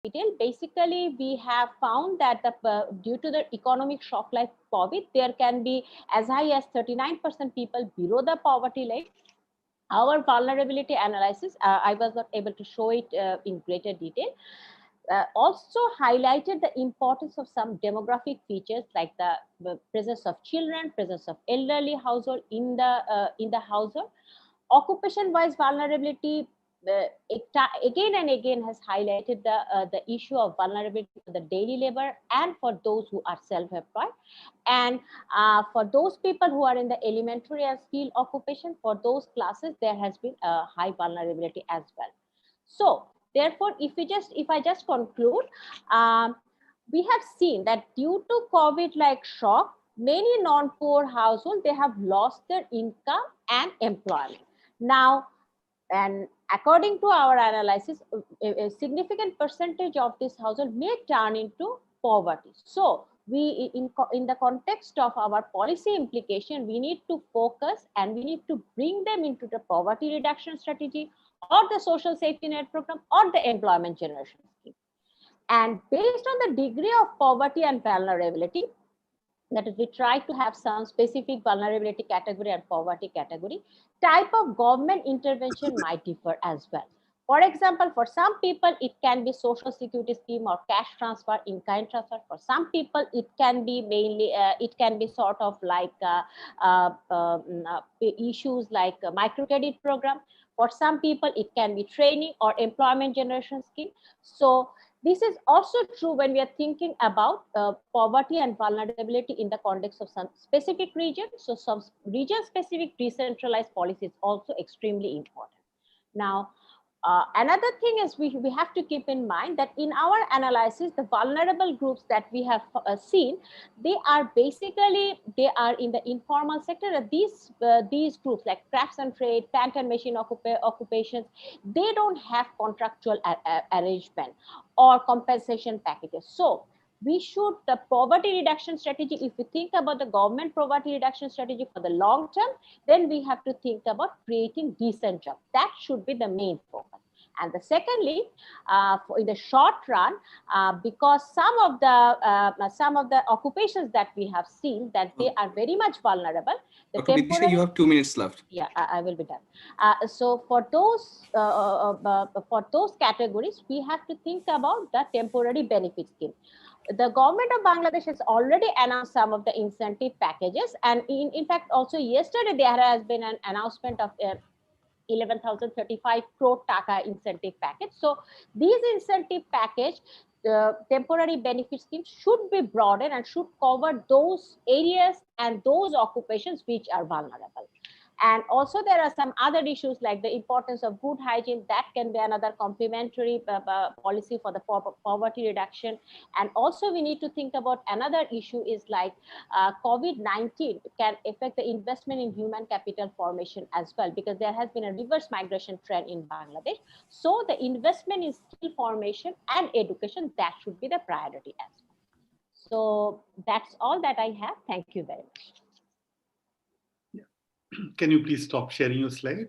detail. Basically, we have found that due to the economic shock like COVID, there can be as high as 39% people below the poverty line. Our vulnerability analysis, I was not able to show it in greater detail, also highlighted the importance of some demographic features like the presence of children, presence of elderly household in the household. Occupation-wise vulnerability again and again has highlighted the issue of vulnerability for the daily labor and for those who are self-employed, and for those people who are in the elementary and skilled occupation, for those classes there has been a high vulnerability as well. So therefore, if I just conclude, we have seen that due to COVID-like shock, many non-poor households, they have lost their income and employment. Now, and according to our analysis, a significant percentage of this household may turn into poverty. So we, in the context of our policy implication, we need to focus and we need to bring them into the poverty reduction strategy or the social safety net program or the employment generation scheme. And based on the degree of poverty and vulnerability, that is, we try to have some specific vulnerability category and poverty category, type of government intervention might differ as well. For example, for some people, it can be social security scheme or cash transfer, in-kind transfer. For some people, it can be mainly, it can be sort of like issues like a microcredit program. For some people, it can be training or employment generation scheme. So this is also true when we are thinking about poverty and vulnerability in the context of some specific region. So some region-specific decentralized policy is also extremely important. Now, another thing is we have to keep in mind that in our analysis, the vulnerable groups that we have seen, they are in the informal sector. These groups like crafts and trade, plant and machine occupations, they don't have contractual arrangement or compensation packages. So the poverty reduction strategy, if we think about the government poverty reduction strategy for the long term, then we have to think about creating decent jobs. That should be the main focus. And the secondly, in the short run, because some of the occupations that we have seen that they are very much vulnerable. Okay, Vidisha, you have 2 minutes left. Yeah, I will be done. So for those categories, we have to think about the temporary benefit scheme. The government of Bangladesh has already announced some of the incentive packages, and in fact, also yesterday there has been an announcement of 11,035 crore taka incentive package. So these incentive package, temporary benefit schemes should be broadened and should cover those areas and those occupations which are vulnerable. And also there are some other issues like the importance of good hygiene. That can be another complementary policy for the poverty reduction. And also we need to think about another issue is like COVID-19 can affect the investment in human capital formation as well, because there has been a reverse migration trend in Bangladesh. So the investment in skill formation and education, that should be the priority as well. So that's all that I have. Thank you very much. Can you please stop sharing your slide?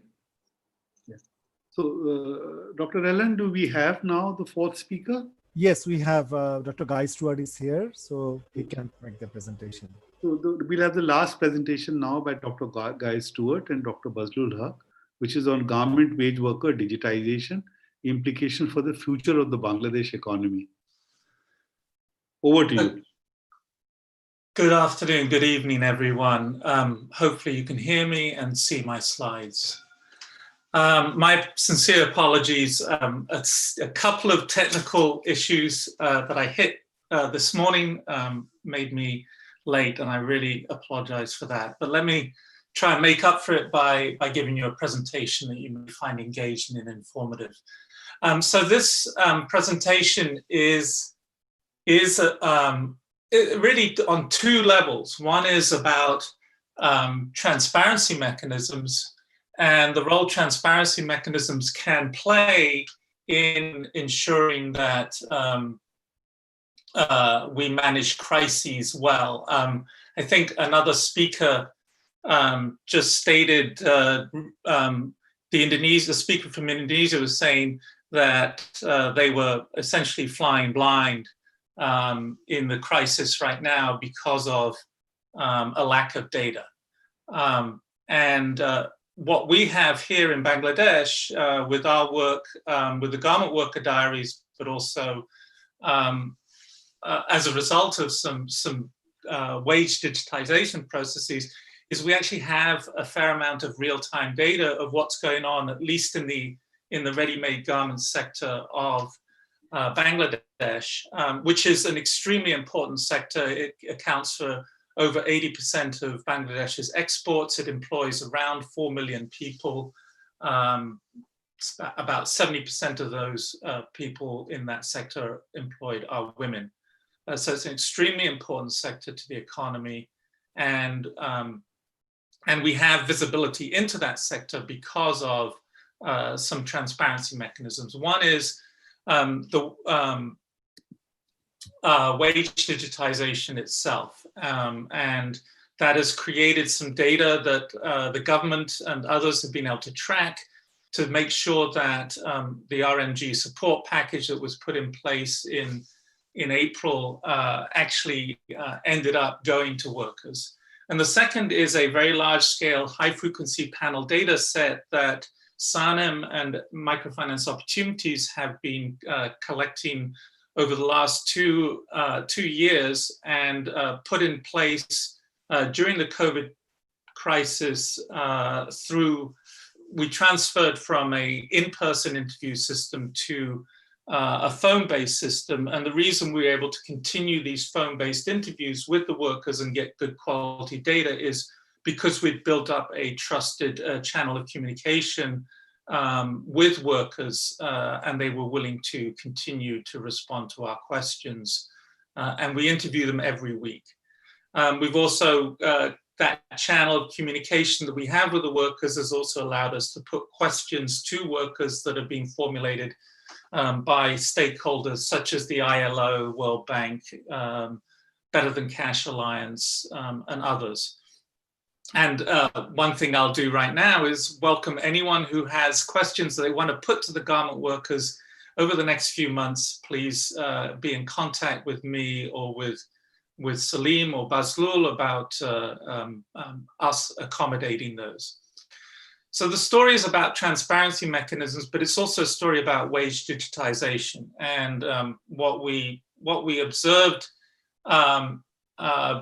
Yes. So, Dr. Ellen, do we have now the fourth speaker? Yes, we have Dr. Guy Stewart is here, so he can make the presentation. So we'll have the last presentation now by Dr. Guy Stewart and Dr. Bazlul Haq, which is on garment wage worker digitization, implication for the future of the Bangladesh economy. Over to you. Good afternoon, good evening, everyone. Hopefully you can hear me and see my slides. My sincere apologies. It's a couple of technical issues that I hit this morning made me late, and I really apologize for that. But let me try and make up for it by giving you a presentation that you may find engaging and informative. So this presentation is really on two levels. One is about transparency mechanisms and the role transparency mechanisms can play in ensuring that we manage crises well. I think another speaker just stated, the speaker from Indonesia was saying that they were essentially flying blind in the crisis right now because of a lack of data. What we have here in Bangladesh with our work with the Garment Worker Diaries, but also as a result of some wage digitization processes, is we actually have a fair amount of real-time data of what's going on, at least in the ready-made garment sector of Bangladesh, which is an extremely important sector. It accounts for over 80% of Bangladesh's exports. It employs around 4 million people. About 70% of those people in that sector employed are women. So it's an extremely important sector to the economy. And we have visibility into that sector because of some transparency mechanisms. One is the wage digitization itself. And that has created some data that the government and others have been able to track to make sure that the RMG support package that was put in place in April actually ended up going to workers. And the second is a very large-scale high-frequency panel data set that SANEM and Microfinance Opportunities have been collecting over the last two years and put in place during the COVID crisis we transferred from a in-person interview system to a phone-based system. And the reason we were able to continue these phone-based interviews with the workers and get good quality data is because we'd built up a trusted channel of communication with workers, and they were willing to continue to respond to our questions. And we interview them every week. We've also, that channel of communication that we have with the workers has also allowed us to put questions to workers that are being formulated by stakeholders such as the ILO, World Bank, Better Than Cash Alliance, and others. And one thing I'll do right now is welcome anyone who has questions that they want to put to the garment workers over the next few months. Please be in contact with me or with Salim or Bazlul about us accommodating those. So the story is about transparency mechanisms, but it's also a story about wage digitization. And what we observed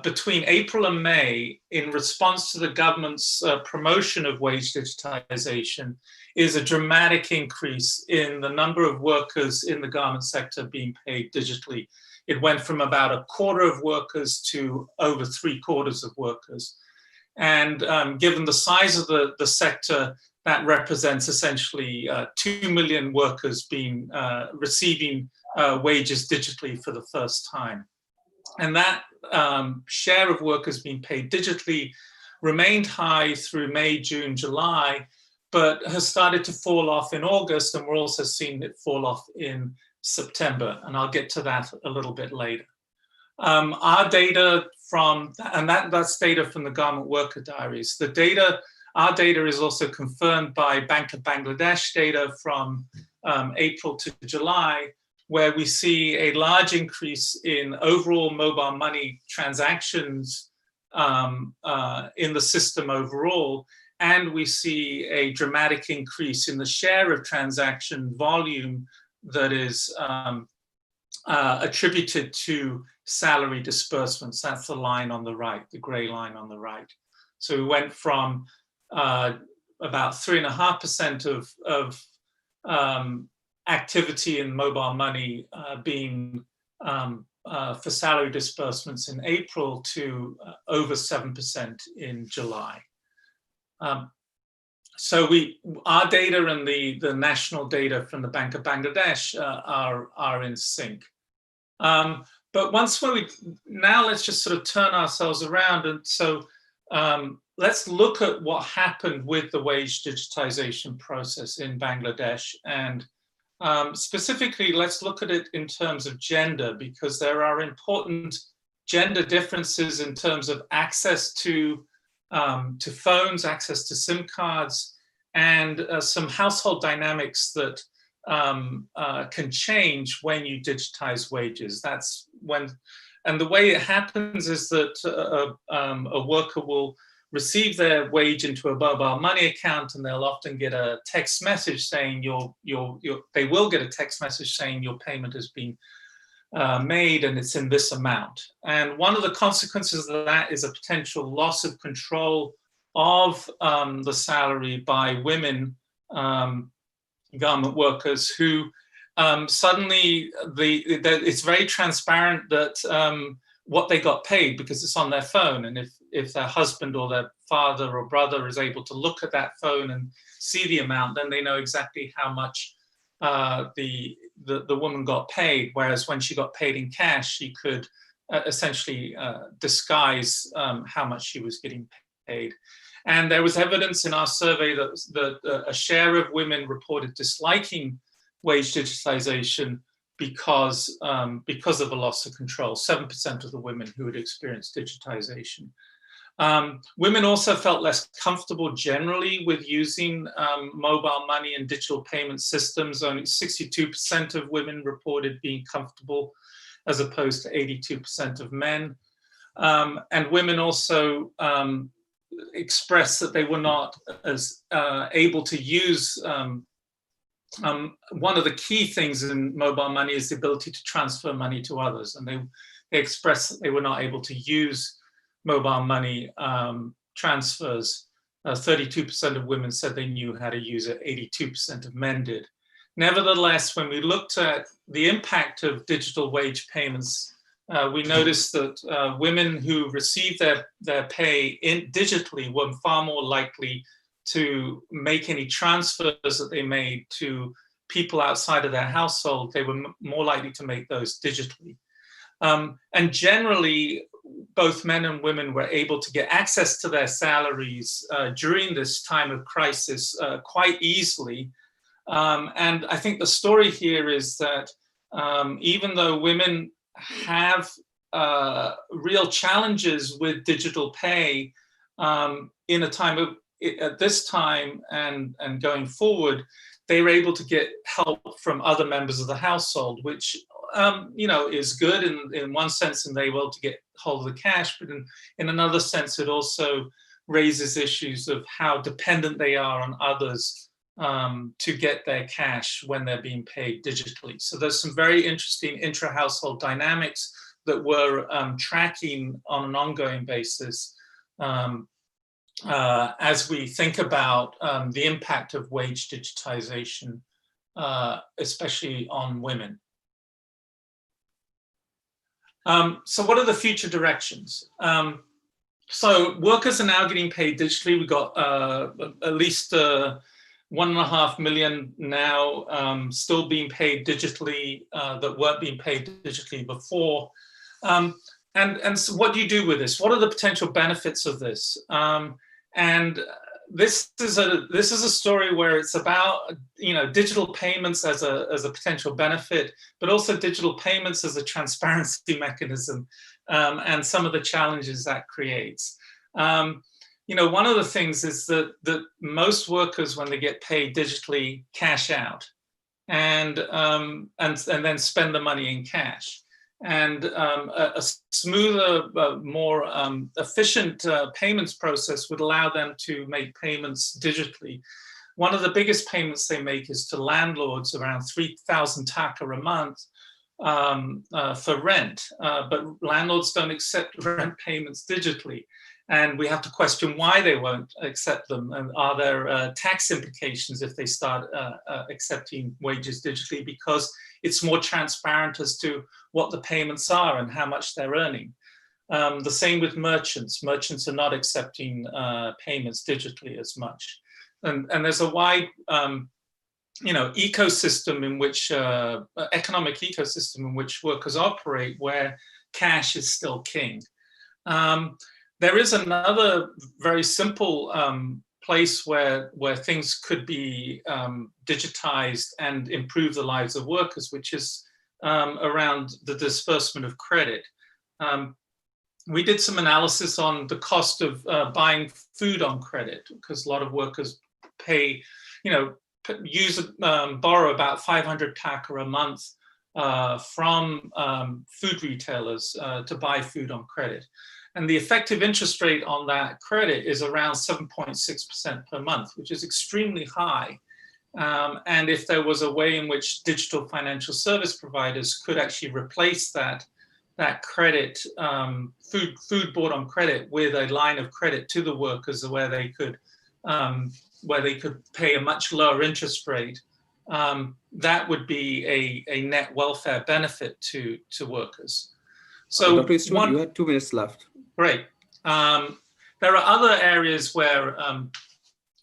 between April and May in response to the government's promotion of wage digitization is a dramatic increase in the number of workers in the garment sector being paid digitally. It went from about a quarter of workers to over 3/4 of workers. And given the size of the sector, that represents essentially 2 million workers being receiving wages digitally for the first time. And that share of workers being paid digitally remained high through May, June, July, but has started to fall off in August, and we're also seeing it fall off in September, and I'll get to that a little bit later. Our data that's data from the Garment Worker Diaries. Our data is also confirmed by Bank of Bangladesh data from April to July, where we see a large increase in overall mobile money transactions in the system overall, and we see a dramatic increase in the share of transaction volume that is attributed to salary disbursements. That's the line on the right, the gray line on the right. So we went from about 3.5% of activity in mobile money being for salary disbursements in April to over 7% in July. So our data and the national data from the Bank of Bangladesh are in sync. But now let's just sort of turn ourselves around. And so let's look at what happened with the wage digitization process in Bangladesh. And specifically, let's look at it in terms of gender, because there are important gender differences in terms of access to phones, access to SIM cards, and some household dynamics that can change when you digitize wages. That's when, and the way it happens is that a worker will receive their wage into a mobile money account, and they'll often get a text message saying they will get a text message saying your payment has been made and it's in this amount. And one of the consequences of that is a potential loss of control of the salary by women garment workers who suddenly it's very transparent that what they got paid because it's on their phone. And if their husband or their father or brother is able to look at that phone and see the amount, then they know exactly how much the woman got paid. Whereas when she got paid in cash, she could essentially disguise how much she was getting paid. And there was evidence in our survey that a share of women reported disliking wage digitization because of a loss of control. 7% of the women who had experienced digitization. Women also felt less comfortable generally with using mobile money and digital payment systems. Only 62% of women reported being comfortable, as opposed to 82% of men. And women also expressed that they were not as able to use one of the key things in mobile money is the ability to transfer money to others. And they expressed that they were not able to use mobile money transfers. 32% of women said they knew how to use it, 82% of men did. Nevertheless, when we looked at the impact of digital wage payments, we noticed that women who received their pay digitally were far more likely to make any transfers that they made to people outside of their household. They were more likely to make those digitally. And generally, both men and women were able to get access to their salaries during this time of crisis quite easily. And I think the story here is that even though women have real challenges with digital pay in a time of, at this time and going forward, they were able to get help from other members of the household, which is good in one sense, and they were able to get hold of the cash, but in another sense, it also raises issues of how dependent they are on others to get their cash when they're being paid digitally. So there's some very interesting intra-household dynamics that we're tracking on an ongoing basis as we think about the impact of wage digitization, especially on women. So what are the future directions? So workers are now getting paid digitally. We've got at least 1.5 million now still being paid digitally that weren't being paid digitally before. And so what do you do with this? What are the potential benefits of this? And this is a story where it's about digital payments as a potential benefit, but also digital payments as a transparency mechanism, and some of the challenges that creates. One of the things is that most workers, when they get paid digitally, cash out and then spend the money in cash. And a smoother, more efficient payments process would allow them to make payments digitally. One of the biggest payments they make is to landlords, around 3,000 taka a month for rent, but landlords don't accept rent payments digitally. And we have to question why they won't accept them. And are there tax implications if they start accepting wages digitally? Because it's more transparent as to what the payments are and how much they're earning. The same with merchants. Merchants are not accepting payments digitally as much. And there's a wide ecosystem in which, economic ecosystem in which workers operate where cash is still king. There is another very simple place where things could be digitized and improve the lives of workers, which is around the disbursement of credit. We did some analysis on the cost of buying food on credit, because a lot of workers pay, borrow about 500 taka a month from food retailers to buy food on credit. And the effective interest rate on that credit is around 7.6% per month, which is extremely high. And if there was a way in which digital financial service providers could actually replace that credit, food bought on credit, with a line of credit to the workers where they could pay a much lower interest rate, that would be a net welfare benefit to workers. So Dr. Eastwood, you had 2 minutes left. Great. There are other areas where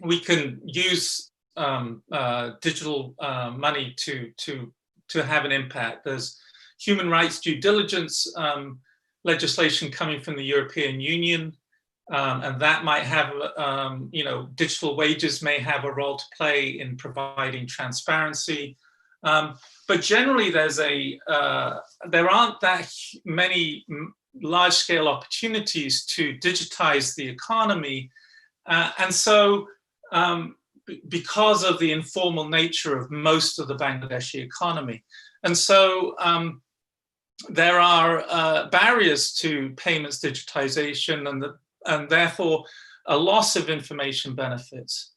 we can use digital money to have an impact. There's human rights due diligence legislation coming from the European Union, and that might have, digital wages may have a role to play in providing transparency. But generally, there aren't that many large-scale opportunities to digitize the economy, and so because of the informal nature of most of the Bangladeshi economy, and so there are barriers to payments digitization, and therefore a loss of information benefits.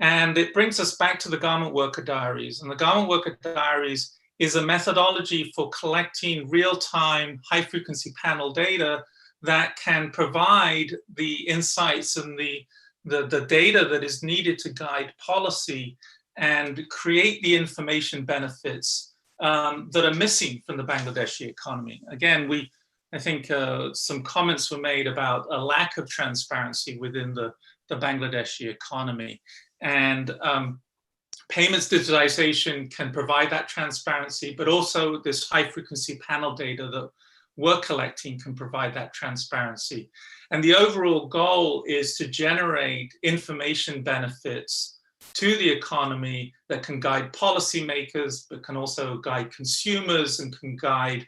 And it brings us back to the Garment Worker Diaries. And the Garment Worker Diaries is a methodology for collecting real-time high-frequency panel data that can provide the insights and the data that is needed to guide policy and create the information benefits that are missing from the Bangladeshi economy. Again, I think some comments were made about a lack of transparency within the Bangladeshi economy. And payments digitization can provide that transparency, but also this high frequency panel data that we're collecting can provide that transparency. And the overall goal is to generate information benefits to the economy that can guide policymakers, but can also guide consumers and can guide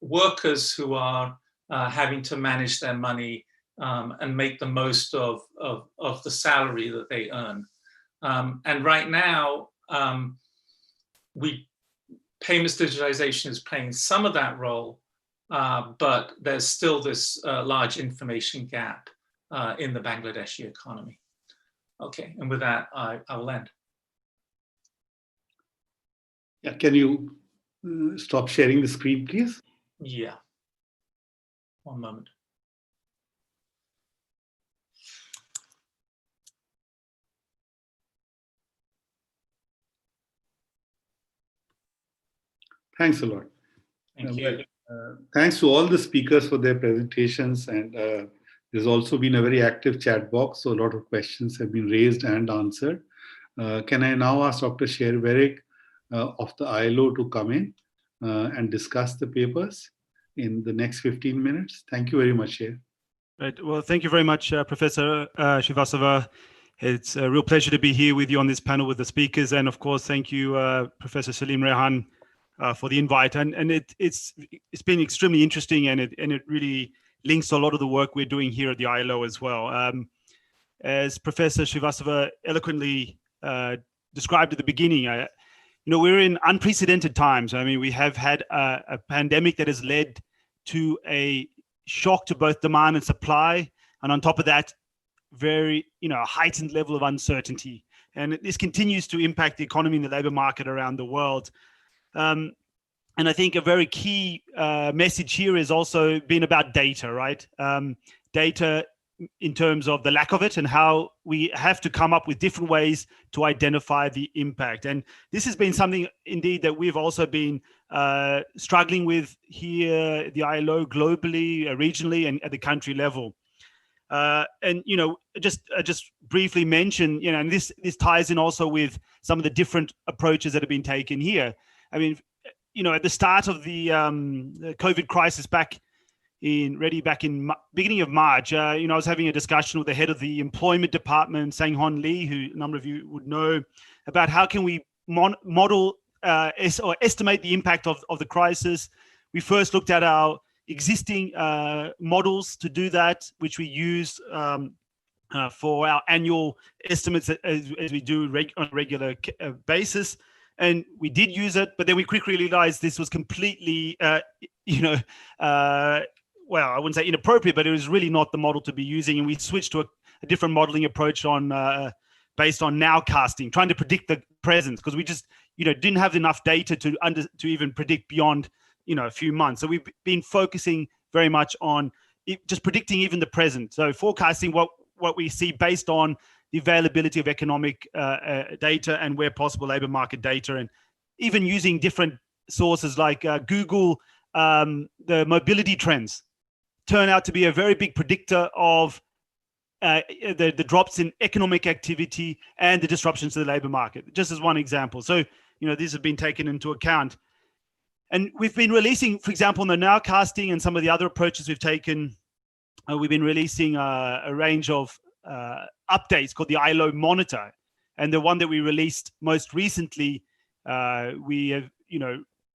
workers who are having to manage their money and make the most of the salary that they earn. And right now, payments digitization is playing some of that role, but there's still this large information gap in the Bangladeshi economy. Okay, and with that, I will end. Yeah, can you stop sharing the screen, please? Yeah, one moment. Thanks a lot. Thank you. Thanks to all the speakers for their presentations, and there's also been a very active chat box, so a lot of questions have been raised and answered. Can I now ask Dr. Sher Verick of the ILO to come in and discuss the papers in the next 15 minutes? Thank you very much, Sher. Right. Well, thank you very much, Professor Srivastava. It's a real pleasure to be here with you on this panel with the speakers, and of course, thank you, Professor Salim Rehan, for the invite. And it's been extremely interesting, and it really links to a lot of the work we're doing here at the ILO as well. As Professor Srivastava eloquently described at the beginning, we're in unprecedented times. I mean, we have had a pandemic that has led to a shock to both demand and supply, and on top of that, very heightened level of uncertainty. And this continues to impact the economy and the labor market around the world. And I think a very key message here has also been about data, right? Data in terms of the lack of it and how we have to come up with different ways to identify the impact. And this has been something indeed that we've also been struggling with here at the ILO globally, regionally, and at the country level. And just briefly mention, and this ties in also with some of the different approaches that have been taken here. I mean, at the start of the COVID crisis back in beginning of March, I was having a discussion with the head of the employment department, Sang-Hon Lee, who a number of you would know, about how can we model or estimate the impact of the crisis. We first looked at our existing models to do that, which we use for our annual estimates as we do on a regular basis. And we did use it, but then we quickly realized this was completely, well, I wouldn't say inappropriate, but it was really not the model to be using. And we switched to a different modeling approach based on nowcasting, trying to predict the present, because we just, didn't have enough data to even predict beyond, a few months. So we've been focusing very much on just predicting even the present. So forecasting what we see based on the availability of economic data and where possible labor market data, and even using different sources like Google. The mobility trends turn out to be a very big predictor of the drops in economic activity and the disruptions to the labor market, just as one example. So, these have been taken into account. And we've been releasing, for example, in the nowcasting and some of the other approaches we've taken, we've been releasing a range of updates called the ILO Monitor. And the one that we released most recently, we have,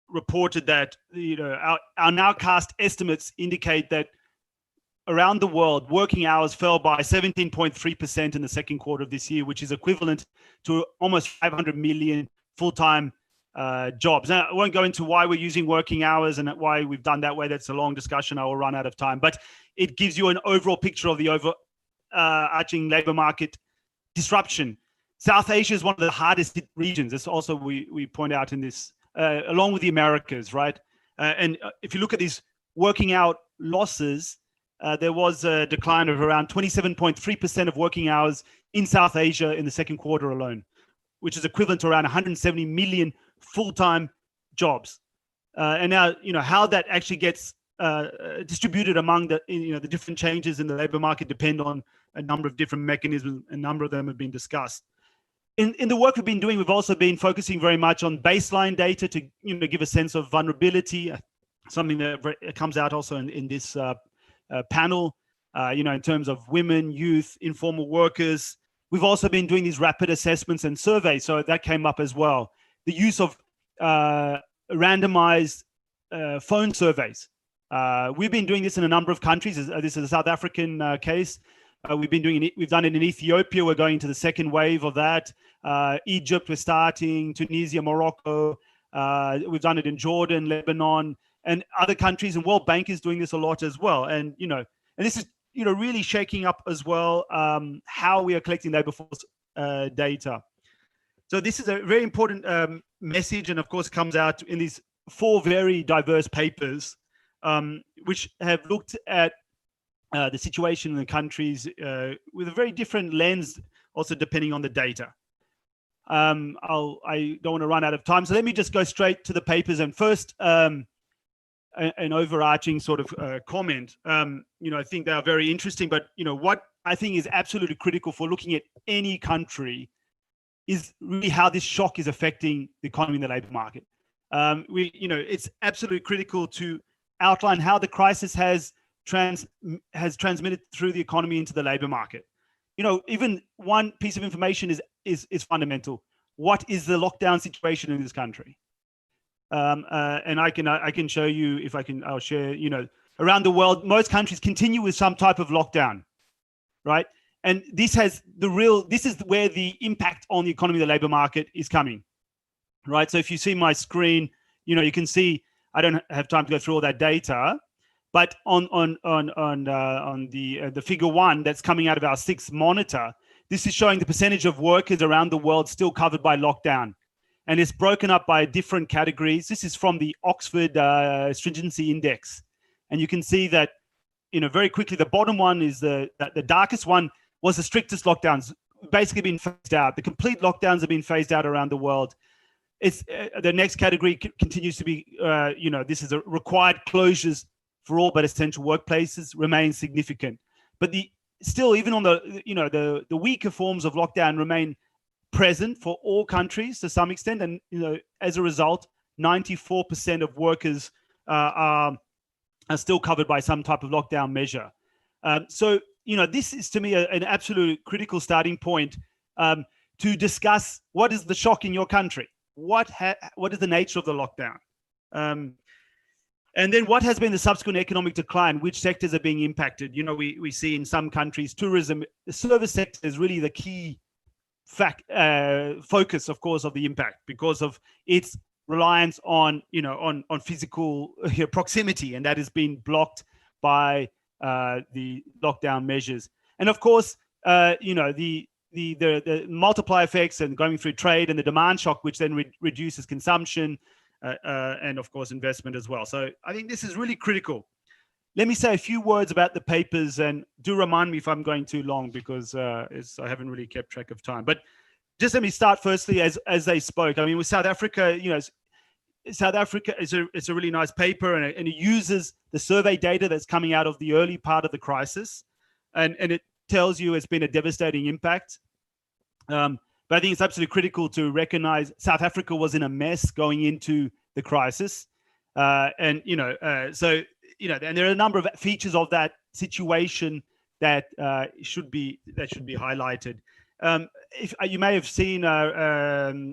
reported that, our nowcast estimates indicate that around the world, working hours fell by 17.3% in the second quarter of this year, which is equivalent to almost 500 million full-time jobs. Now, I won't go into why we're using working hours and why we've done that way. That's a long discussion. I will run out of time. But it gives you an overall picture of the overarching labor market disruption. South Asia is one of the hardest hit regions. That's also we point out in this, along with the Americas, right? And if you look at these working out losses, there was a decline of around 27.3% of working hours in South Asia in the second quarter alone, which is equivalent to around 170 million full-time jobs. And now, how that actually gets distributed among the different changes in the labor market depend on a number of different mechanisms. A number of them have been discussed. In the work we've been doing, we've also been focusing very much on baseline data to give a sense of vulnerability, something that comes out also in this panel, in terms of women, youth, informal workers. We've also been doing these rapid assessments and surveys, so that came up as well. The use of randomized phone surveys. We've been doing this in a number of countries. This is a South African case. We've done it in Ethiopia. We're going to the second wave of that. Egypt, we're starting. Tunisia, Morocco. We've done it in Jordan, Lebanon, and other countries. And World Bank is doing this a lot as well. And and this is really shaking up as well how we are collecting labor force data. So this is a very important message, and of course comes out in these 4 very diverse papers, which have looked at the situation in the countries with a very different lens, also depending on the data. I don't want to run out of time, so let me just go straight to the papers. And first, an overarching sort of comment. I think they are very interesting, but what I think is absolutely critical for looking at any country is really how this shock is affecting the economy and the labor market. It's absolutely critical to outline how the crisis has transmitted through the economy into the labor market. Even one piece of information is fundamental. What is the lockdown situation in this country? And I can show you, if I can, I'll share, around the world, most countries continue with some type of lockdown, right? And this is where the impact on the economy, the labor market is coming, right? So if you see my screen, you can see, I don't have time to go through all that data, but on the figure 1 that's coming out of our 6th monitor, this is showing the percentage of workers around the world still covered by lockdown. And it's broken up by different categories. This is from the Oxford Stringency Index. And you can see that, very quickly, the bottom one is the darkest one was the strictest lockdowns, basically been phased out. The complete lockdowns have been phased out around the world. It's the next category continues to be, this is a required closures for all but essential workplaces remain significant. But still, even on the weaker forms of lockdown remain present for all countries to some extent. And, as a result, 94% of workers are still covered by some type of lockdown measure. So, this is to me an absolute critical starting point to discuss what is the shock in your country. What is the nature of the lockdown? And then what has been the subsequent economic decline? Which sectors are being impacted? You know, we see in some countries, tourism, the service sector is really the key focus, of course, of the impact because of its reliance on, you know, on physical proximity, and that has been blocked by the lockdown measures. And of course, you know, the multiplier effects and going through trade and the demand shock, which then reduces consumption and of course investment as well. So I think this is really critical. Let me say a few words about the papers, and do remind me if I'm going too long because I haven't really kept track of time. But just let me start firstly as they spoke. I mean, with South Africa, you know, South Africa is a really nice paper, and it uses the survey data that's coming out of the early part of the crisis, and it tells you it's been a devastating impact. But I think it's absolutely critical to recognize South Africa was in a mess going into the crisis, and you know, so you know, and there are a number of features of that situation that should be highlighted. If you may have seen, Ronak,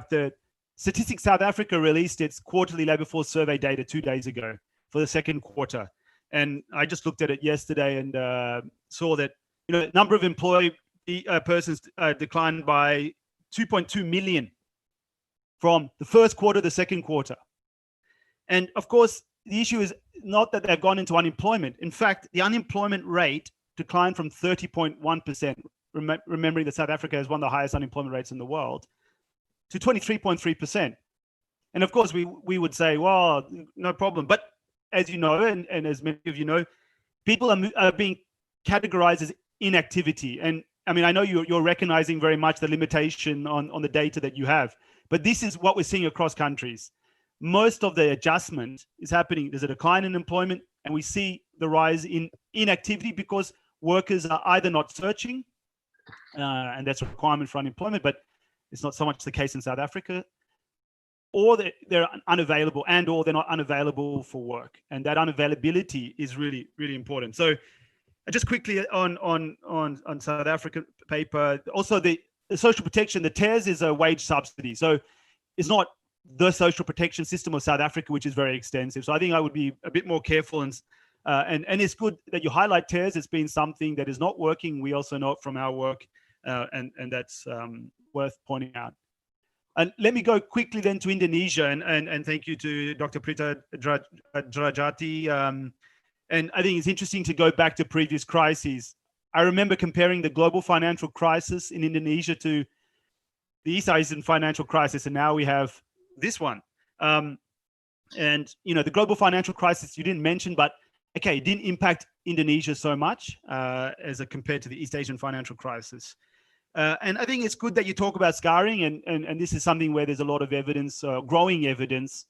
the Statistics South Africa released its quarterly labor force survey data 2 days ago for the second quarter, and I just looked at it yesterday and saw that, you know, the number of employed persons declined by 2.2 million from the first quarter to the second quarter. And of course, the issue is not that they've gone into unemployment. In fact, the unemployment rate declined from 30.1%, remembering that South Africa has one of the highest unemployment rates in the world, to 23.3%. And of course, we would say, well, no problem. But as you know, and as many of you know, people are being categorized as inactivity. And I mean, I know you're recognizing very much the limitation on the data that you have, but this is what we're seeing across countries. Most of the adjustment is happening. There's a decline in employment, and we see the rise in inactivity because workers are either not searching, and that's a requirement for unemployment, but it's not so much the case in South Africa, or they're unavailable, or they're not unavailable for work. And that unavailability is really, really important. So just quickly on South African paper, also the social protection, the TERS is a wage subsidy. So it's not the social protection system of South Africa, which is very extensive. So I think I would be a bit more careful, and it's good that you highlight TERS. It's been something that is not working. We also know it from our work, and that's worth pointing out. And let me go quickly then to Indonesia, and thank you to Dr. Prita Drajati. And I think it's interesting to go back to previous crises. I remember comparing the global financial crisis in Indonesia to the East Asian financial crisis, and now we have this one. And you know, the global financial crisis you didn't mention, but okay, it didn't impact Indonesia so much as compared to the East Asian financial crisis. And I think it's good that you talk about scarring, and this is something where there's a lot of evidence, growing evidence,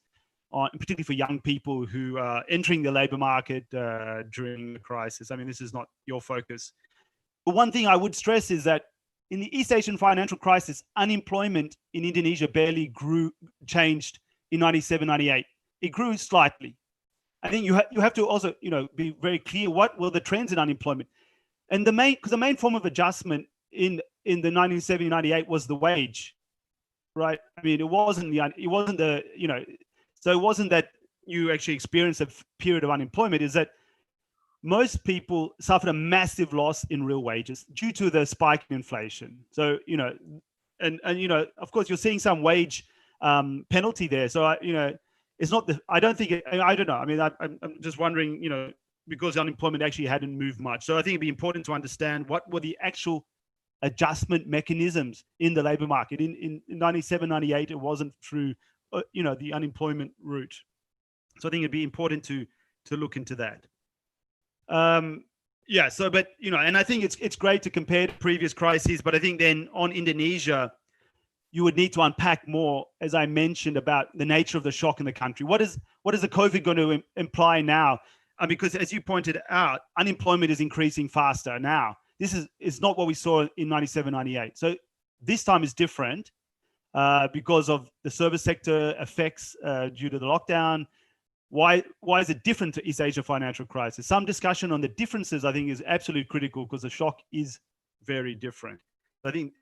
particularly for young people who are entering the labor market during the crisis. I mean, this is not your focus. But one thing I would stress is that in the East Asian financial crisis, unemployment in Indonesia barely changed in 97, 98. It grew slightly. I think you have to also, you know, be very clear what were the trends in unemployment. And the main form of adjustment in the 1970, 98 was the wage, right? I mean, it wasn't the, you know, so it wasn't that you actually experienced a period of unemployment, is that most people suffered a massive loss in real wages due to the spike in inflation. So, you know, and you know, of course, you're seeing some wage penalty there. So, you know, it's not the, I don't know. I mean, I'm just wondering, you know, because unemployment actually hadn't moved much. So I think it'd be important to understand what were the actual adjustment mechanisms in the labor market. In 97, 98, it wasn't through, you know, the unemployment route. So I think it'd be important to look into that. Yeah, so, but, you know, and I think it's great to compare to previous crises, but I think then on Indonesia, you would need to unpack more, as I mentioned, about the nature of the shock in the country. What is the COVID going to imply now? Because as you pointed out, unemployment is increasing faster now. This is not what we saw in 97, 98. So this time is different because of the service sector effects due to the lockdown. Why is it different to East Asia financial crisis? Some discussion on the differences, I think, is absolutely critical because the shock is very different. I think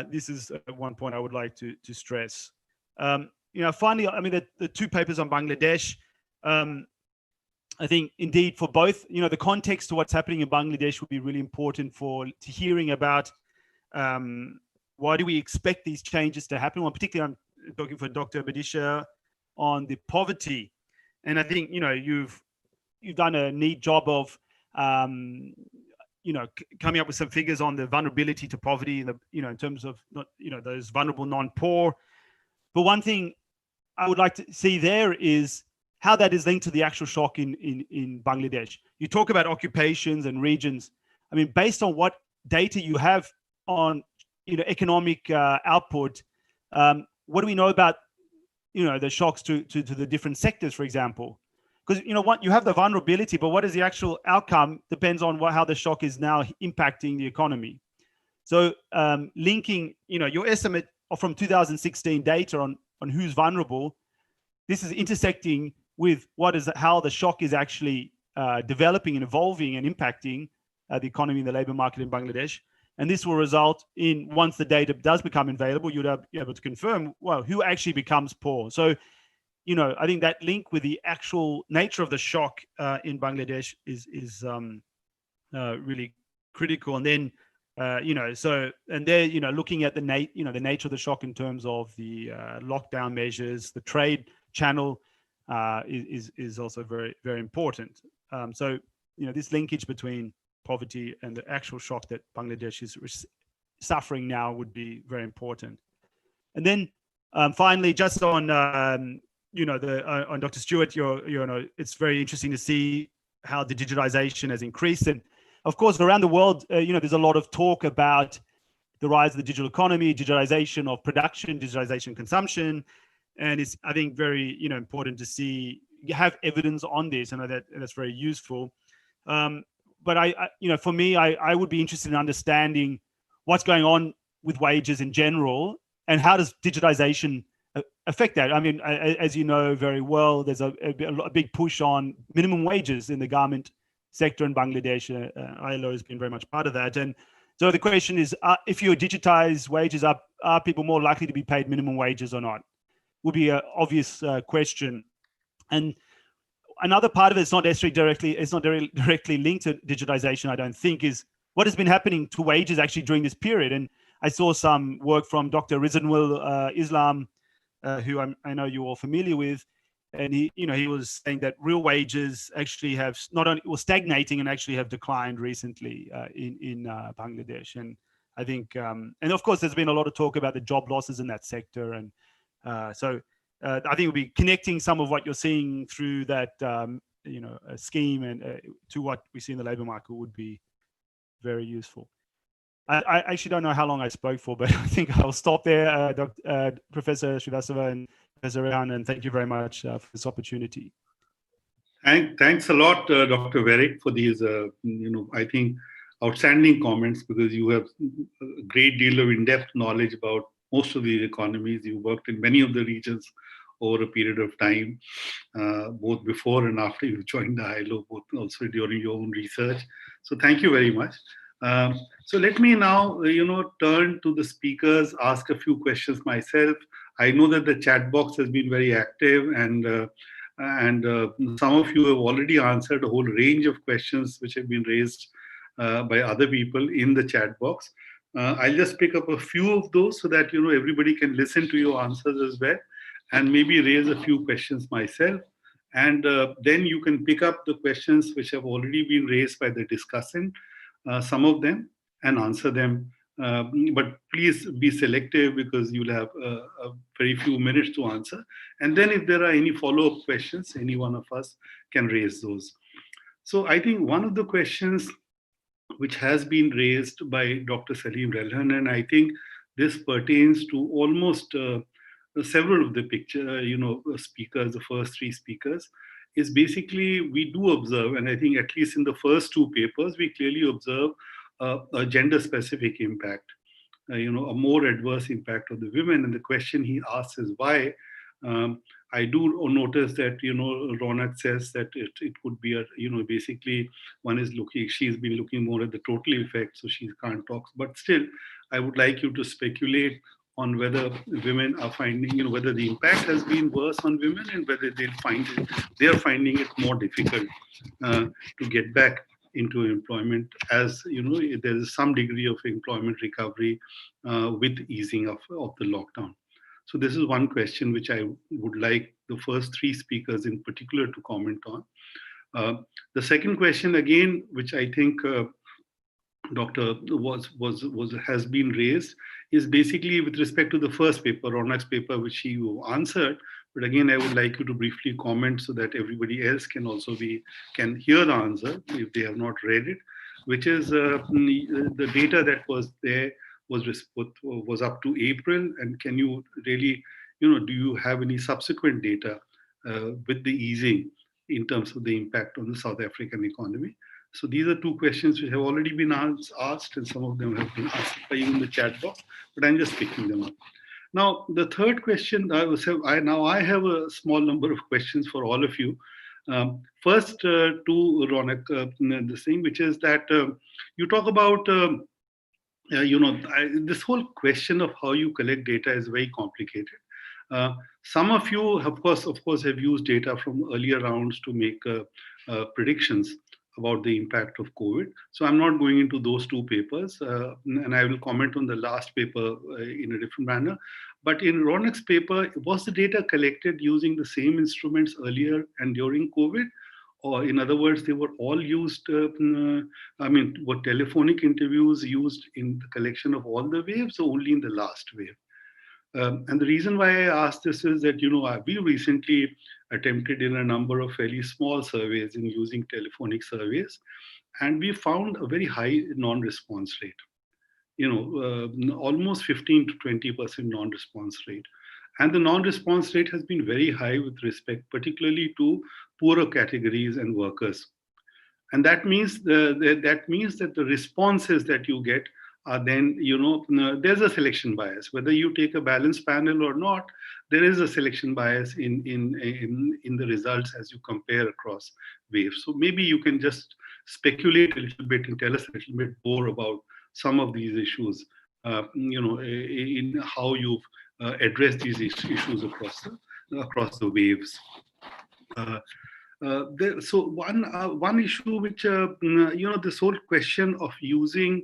this is one point I would like to stress. You know, finally, I mean, the two papers on Bangladesh, I think indeed for both, the context to what's happening in Bangladesh would be really important to hearing about why do we expect these changes to happen. Well, particularly I'm talking for Dr. Badisha on the poverty. And I think, you've done a neat job of, coming up with some figures on the vulnerability to poverty, in terms of not, those vulnerable non-poor. But one thing I would like to see there is how that is linked to the actual shock in Bangladesh. You talk about occupations and regions. I mean, based on what data you have on, economic output, what do we know about, the shocks to the different sectors, for example? Because, what you have the vulnerability, but what is the actual outcome depends on how the shock is now impacting the economy. So linking, your estimate from 2016 data on who's vulnerable, this is intersecting with how the shock is actually developing and evolving and impacting the economy and the labor market in Bangladesh. And this will result in, once the data does become available, you'd be able to confirm, well, who actually becomes poor. So, I think that link with the actual nature of the shock in Bangladesh is really critical. And then, and they're, looking at the nature of the shock in terms of the lockdown measures, the trade channel is also very, very important. So, this linkage between poverty and the actual shock that Bangladesh is suffering now would be very important. And then finally, just on, on Dr. Stewart, it's very interesting to see how the digitization has increased. And of course, around the world, there's a lot of talk about the rise of the digital economy, digitization of production, digitization of consumption. And it's, I think, very, important to see, have evidence on this. I know that's very useful. But for me, I would be interested in understanding what's going on with wages in general and how does digitization affect that. I mean, as you know very well, there's a big push on minimum wages in the garment sector in Bangladesh. ILO has been very much part of that. And so the question is, if you digitize wages up, are people more likely to be paid minimum wages or not? Would be an obvious question. And another part of it, it's not directly linked to digitization, I don't think, is what has been happening to wages actually during this period. And I saw some work from Dr. Rizanul Islam, who I know you're all familiar with, and he was saying that real wages actually have not only were stagnating and actually have declined recently in Bangladesh. And I think, and of course, there's been a lot of talk about the job losses in that sector, and so I think we'll be connecting some of what you're seeing through that scheme and to what we see in the labor market would be very useful. I actually don't know how long I spoke for, but I think I'll stop there, Professor Srivastava and Professor Rehan, and thank you very much for this opportunity. Thanks a lot, Dr. Varick, for these, I think, outstanding comments, because you have a great deal of in-depth knowledge about most of these economies. You worked in many of the regions over a period of time, both before and after you joined the ILO, both also during your own research. So thank you very much. So let me now, turn to the speakers, ask a few questions myself. I know that the chat box has been very active, and some of you have already answered a whole range of questions which have been raised by other people in the chat box. I'll just pick up a few of those so that everybody can listen to your answers as well, and maybe raise a few questions myself. And then you can pick up the questions which have already been raised by the discussant, some of them, and answer them. But please be selective, because you'll have a very few minutes to answer. And then if there are any follow-up questions, any one of us can raise those. So I think one of the questions which has been raised by Dr. Salim Relhan, and I think this pertains to almost several of the speakers, the first three speakers, is basically we do observe, and I think at least in the first two papers, we clearly observe a gender-specific impact, a more adverse impact of the women. And the question he asks is why. I do notice that, Ronak says that it could be basically one is she's been looking more at the total effect, so she can't talk. But still, I would like you to speculate on whether women are finding, whether the impact has been worse on women and whether they're finding it more difficult to get back into employment, as there is some degree of employment recovery with easing of the lockdown. So this is one question which I would like the first three speakers in particular to comment on. The second question, again, which I think Doctor has been raised, is basically with respect to the first paper, Ronak's paper, which you answered. But again, I would like you to briefly comment so that everybody else can also can hear the answer if they have not read it, which is the data that was there was up to April. And can you really, do you have any subsequent data with the easing in terms of the impact on the South African economy? So these are two questions which have already been asked, and some of them have been asked by you in the chat box, but I'm just picking them up. Now, the third question, I have a small number of questions for all of you. First, to Ronak, this thing, which is that you talk about, this whole question of how you collect data is very complicated. Some of you, of course, have used data from earlier rounds to make predictions about the impact of COVID. So I'm not going into those two papers, and I will comment on the last paper in a different manner. But in Ronak's paper, was the data collected using the same instruments earlier and during COVID? Or in other words, they were all used, were telephonic interviews used in the collection of all the waves or only in the last wave? And the reason why I asked this is that, we recently attempted in a number of fairly small surveys in using telephonic surveys, and we found a very high non-response rate, almost 15 to 20% non-response rate. And the non-response rate has been very high with respect, particularly to poorer categories and workers. And that means that the responses that you get are then, there's a selection bias. Whether you take a balanced panel or not, there is a selection bias in the results as you compare across waves. So maybe you can just speculate a little bit and tell us a little bit more about some of these issues, in how you've addressed these issues across the waves. So one issue which, this whole question of using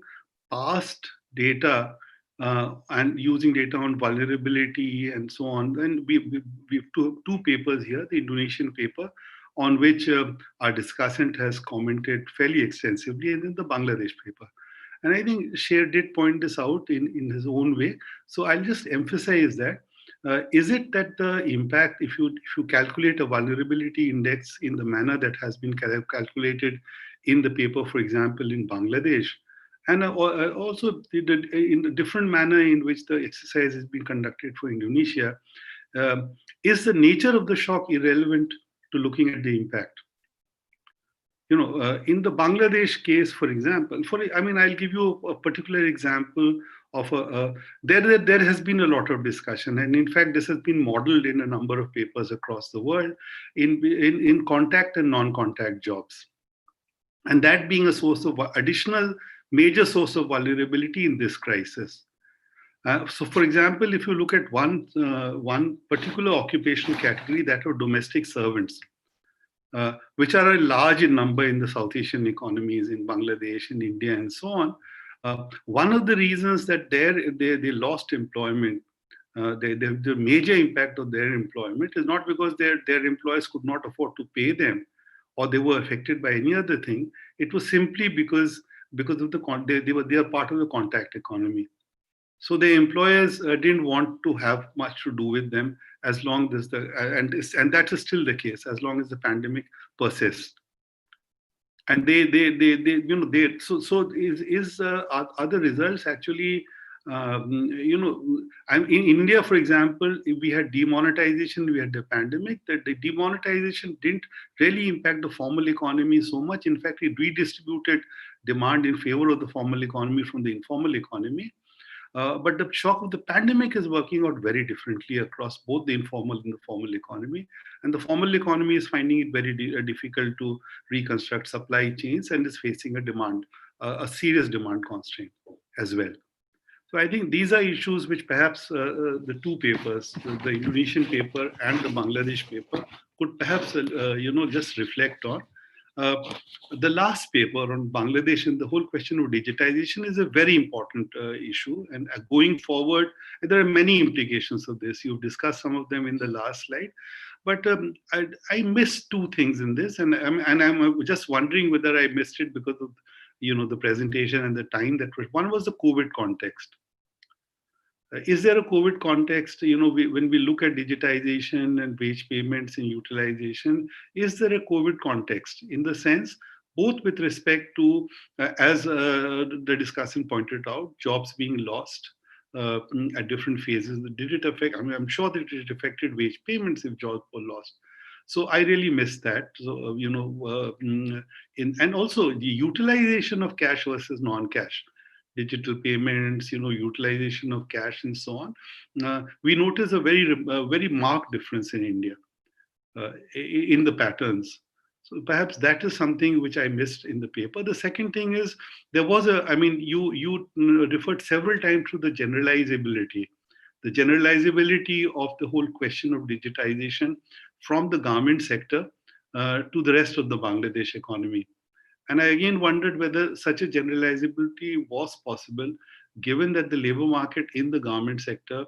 past data and using data on vulnerability and so on. And we have two papers here, the Indonesian paper, on which our discussant has commented fairly extensively, and then the Bangladesh paper. And I think Sher did point this out in his own way. So I'll just emphasize that. Is it that the impact, if you calculate a vulnerability index in the manner that has been calculated in the paper, for example, in Bangladesh, and also in the different manner in which the exercise is being conducted for Indonesia, is the nature of the shock irrelevant to looking at the impact? In the Bangladesh case, for example, I'll give you a particular example of there has been a lot of discussion, and in fact, this has been modeled in a number of papers across the world in contact and non-contact jobs, and that being a source of additional major source of vulnerability in this crisis. So, for example, if you look at one particular occupational category, that of domestic servants, which are large in number in the South Asian economies, in Bangladesh, in India, and so on. One of the reasons that they lost employment, the major impact of their employment is not because their employers could not afford to pay them, or they were affected by any other thing. It was simply because of they are part of the contact economy. So the employers didn't want to have much to do with them as long as and that is still the case as long as the pandemic persists. And are the results actually, in India, for example, if we had demonetization, we had the pandemic, that the demonetization didn't really impact the formal economy so much. In fact, it redistributed demand in favor of the formal economy from the informal economy. But the shock of the pandemic is working out very differently across both the informal and the formal economy. And the formal economy is finding it very difficult to reconstruct supply chains and is facing a serious demand constraint as well. So I think these are issues which perhaps the two papers, the Indonesian paper and the Bangladesh paper, could perhaps just reflect on. The last paper on Bangladesh and the whole question of digitization is a very important issue. And going forward, there are many implications of this. You've discussed some of them in the last slide. But I missed two things in this, and I'm just wondering whether I missed it because of the presentation and the time that was. One was the COVID context. Is there a COVID context? When we look at digitization and wage payments and utilization, is there a COVID context in the sense both with respect to, as the discussant pointed out, jobs being lost at different phases? Did it affect? I mean, I'm sure that it affected wage payments if jobs were lost. So I really missed that. So and also the utilization of cash versus non-cash, digital payments, utilization of cash, and so on. We notice a very marked difference in India in the patterns. So perhaps that is something which I missed in the paper. The second thing is you referred several times to the generalizability of the whole question of digitization from the garment sector to the rest of the Bangladesh economy. And I again wondered whether such a generalizability was possible, given that the labor market in the garment sector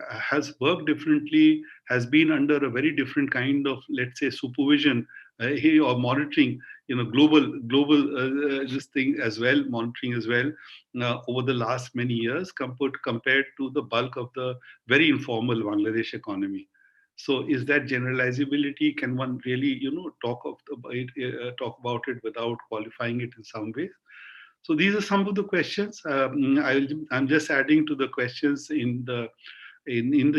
has worked differently, has been under a very different kind of, let's say, supervision or monitoring, global this thing as well, monitoring as well, over the last many years compared to the bulk of the very informal Bangladesh economy. So is that generalizability? Can one really, talk about it without qualifying it in some way? So these are some of the questions. I'm just adding to the questions in the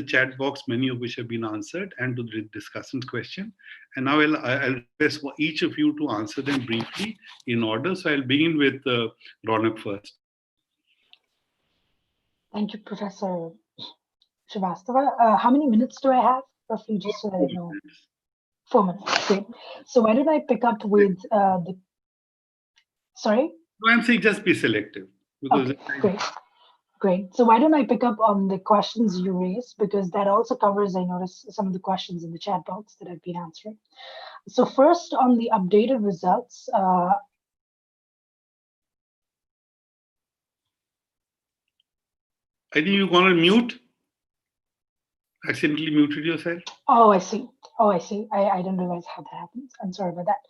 chat box, many of which have been answered, and to the discussant's question. And now I'll request for each of you to answer them briefly in order. So I'll begin with Ronak first. Thank you, Professor Srivastava. How many minutes do I have? Roughly, just so that I know. 4 minutes. Great. So why don't I pick up with Sorry? No, I'm saying just be selective. Because okay, great. So why don't I pick up on the questions you raised, because that also covers, I noticed, some of the questions in the chat box that I've been answering. So first, on the updated results, I think you're going to mute. Accidentally muted yourself. Oh, I see. I didn't realize how that happens. I'm sorry about that.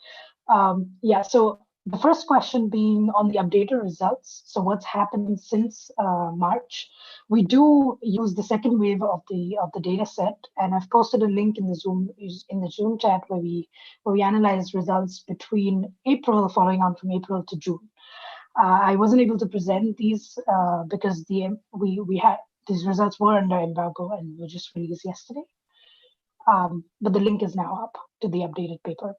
Yeah, so the first question being on the updated results. So what's happened since March? We do use the second wave of the data set, and I've posted a link in the Zoom chat where we analyze results between April, following on from April to June. I wasn't able to present these because we had these results were under embargo and were just released yesterday. But the link is now up to the updated paper.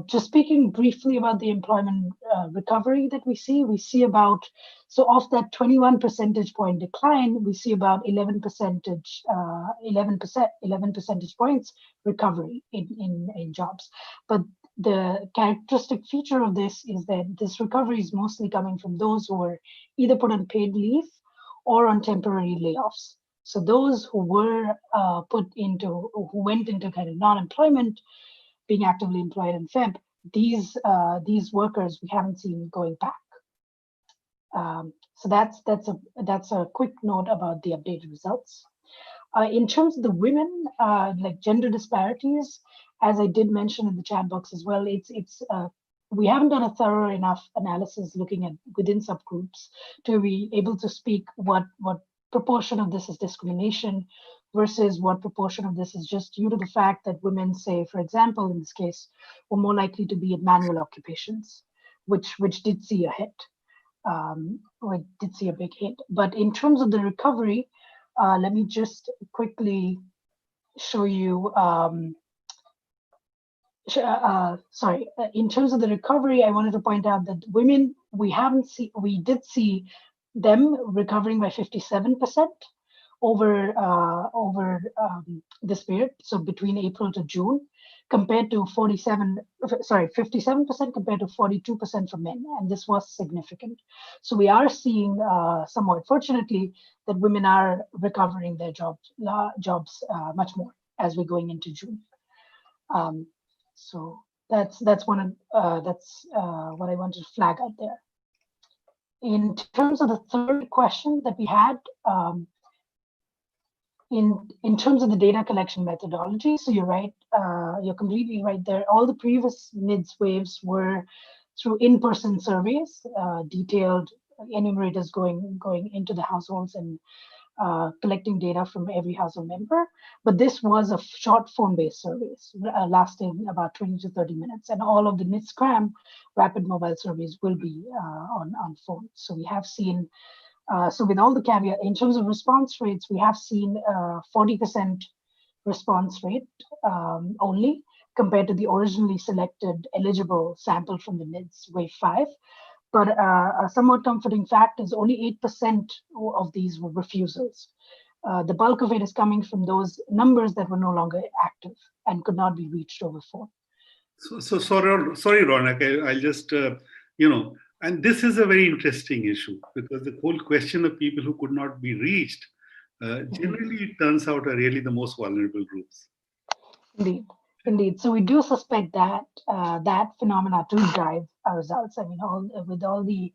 Just speaking briefly about the employment recovery that we see about, so of that 21 percentage point decline, we see about 11 percentage points recovery in jobs. But the characteristic feature of this is that this recovery is mostly coming from those who were either put on paid leave or on temporary layoffs. So those who were who went into kind of non-employment, being actively employed in Feb, these workers we haven't seen going back. So that's a quick note about the updated results. In terms of the women, like gender disparities, as I did mention in the chat box as well, we haven't done a thorough enough analysis looking at within subgroups to be able to speak what proportion of this is discrimination versus what proportion of this is just due to the fact that women, say, for example, in this case, were more likely to be in manual occupations, which did see a hit, or did see a big hit. But in terms of the recovery, let me just quickly show you. In terms of the recovery, I wanted to point out that women, we did see them recovering by 57% over this period, so between April to June. compared to 57% compared to 42% for men, and this was significant. So we are seeing somewhat, fortunately, that women are recovering their jobs much more as we're going into June. So that's what I wanted to flag out there. In terms of the third question that we had, in terms of the data collection methodology, so you're right, you're completely right there. All the previous NIDS waves were through in-person surveys, detailed enumerators going into the households and collecting data from every household member. But this was a short phone-based surveys lasting about 20 to 30 minutes. And all of the NIDS-CRAM rapid mobile surveys will be on phone. So we have seen, so with all the caveat, in terms of response rates, we have seen 40% response rate only compared to the originally selected eligible sample from the NIDS wave 5. But a somewhat comforting fact is only 8% of these were refusals. The bulk of it is coming from those numbers that were no longer active and could not be reached over phone. So sorry, Ronak, I'll just, and this is a very interesting issue because the whole question of people who could not be reached, generally it turns out are really the most vulnerable groups. Indeed. So we do suspect that that phenomena to drive our results. I mean, with all the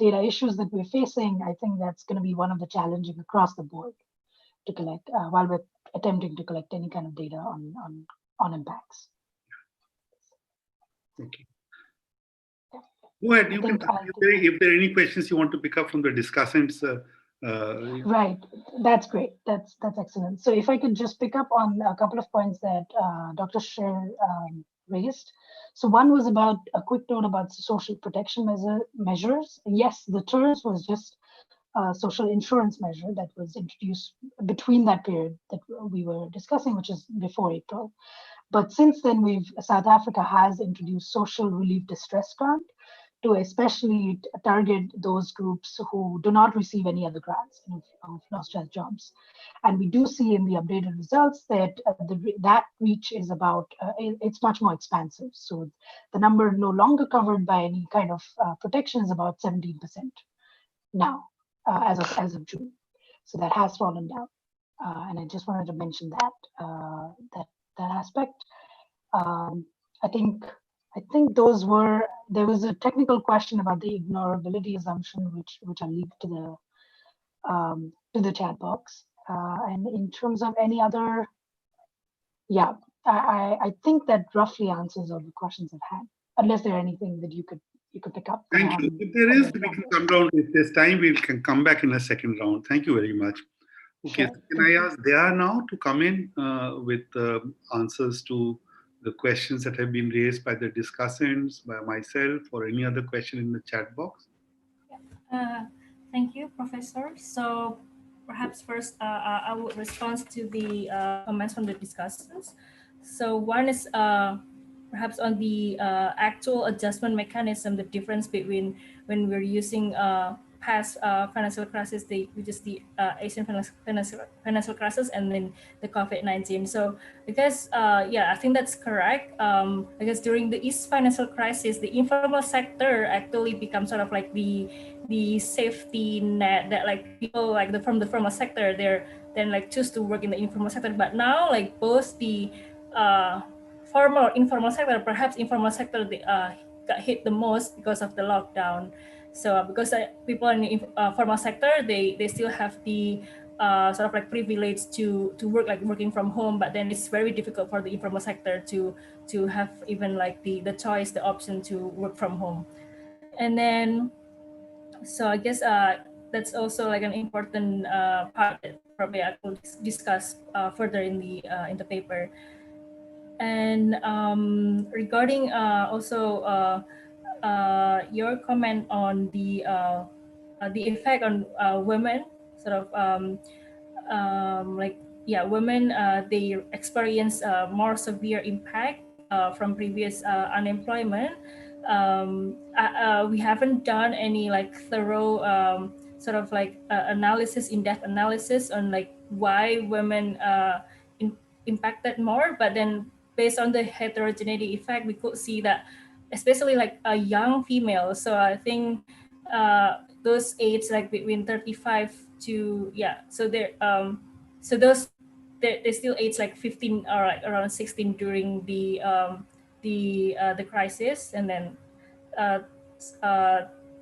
data issues that we're facing, I think that's going to be one of the challenging across the board to collect while we're attempting to collect any kind of data on impacts. Okay. Go ahead. You can. If there are any questions you want to pick up from the discussants. Right, that's great. That's excellent. So if I could just pick up on a couple of points that Dr. Sher raised. So one was about a quick note about social protection measures. Yes, the TERS was just a social insurance measure that was introduced between that period that we were discussing, which is before April. But since then, South Africa has introduced social relief distress grant to especially target those groups who do not receive any other grants of lost child jobs. And we do see in the updated results that that reach is about, it's much more expansive. So the number no longer covered by any kind of protection is about 17% now as of June. So that has fallen down. And I just wanted to mention that aspect. I think there was a technical question about the ignorability assumption, which I'll leave to the chat box. And in terms of any other, I think that roughly answers all the questions I've had, unless there's anything that you could pick up. Thank you. If there is, we can come down. If there's time, we can come back in a second round. Thank you very much. Okay, Sure. so can I ask Dea now to come in with answers to the questions that have been raised by the discussants, by myself, or any other question in the chat box? Thank you, Professor. So perhaps first I would respond to the comments from the discussants. So one is perhaps on the actual adjustment mechanism, the difference between when we're using past financial crisis, which is the Asian financial crisis, and then the COVID-19. So because I think that's correct. Because during the East financial crisis, the informal sector actually becomes sort of like the safety net that like people like from the formal sector, they're then like choose to work in the informal sector. But now like both the formal informal sector, perhaps informal sector, got hit the most because of the lockdown. So because people in the formal sector, they still have the sort of like privilege to work like working from home, but then it's very difficult for the informal sector to have even like the choice, the option to work from home. And then, so I guess that's also like an important part that probably I will discuss further in the paper. And regarding also your comment on the effect on women, sort of women they experience more severe impact from previous unemployment. We haven't done any like thorough sort of like analysis, in-depth analysis on like why women impacted more, but then based on the heterogeneity effect, we could see that, especially like a young female. So I think those age like between 35 to so they're those they still age like 15 or like around 16 during the crisis, and then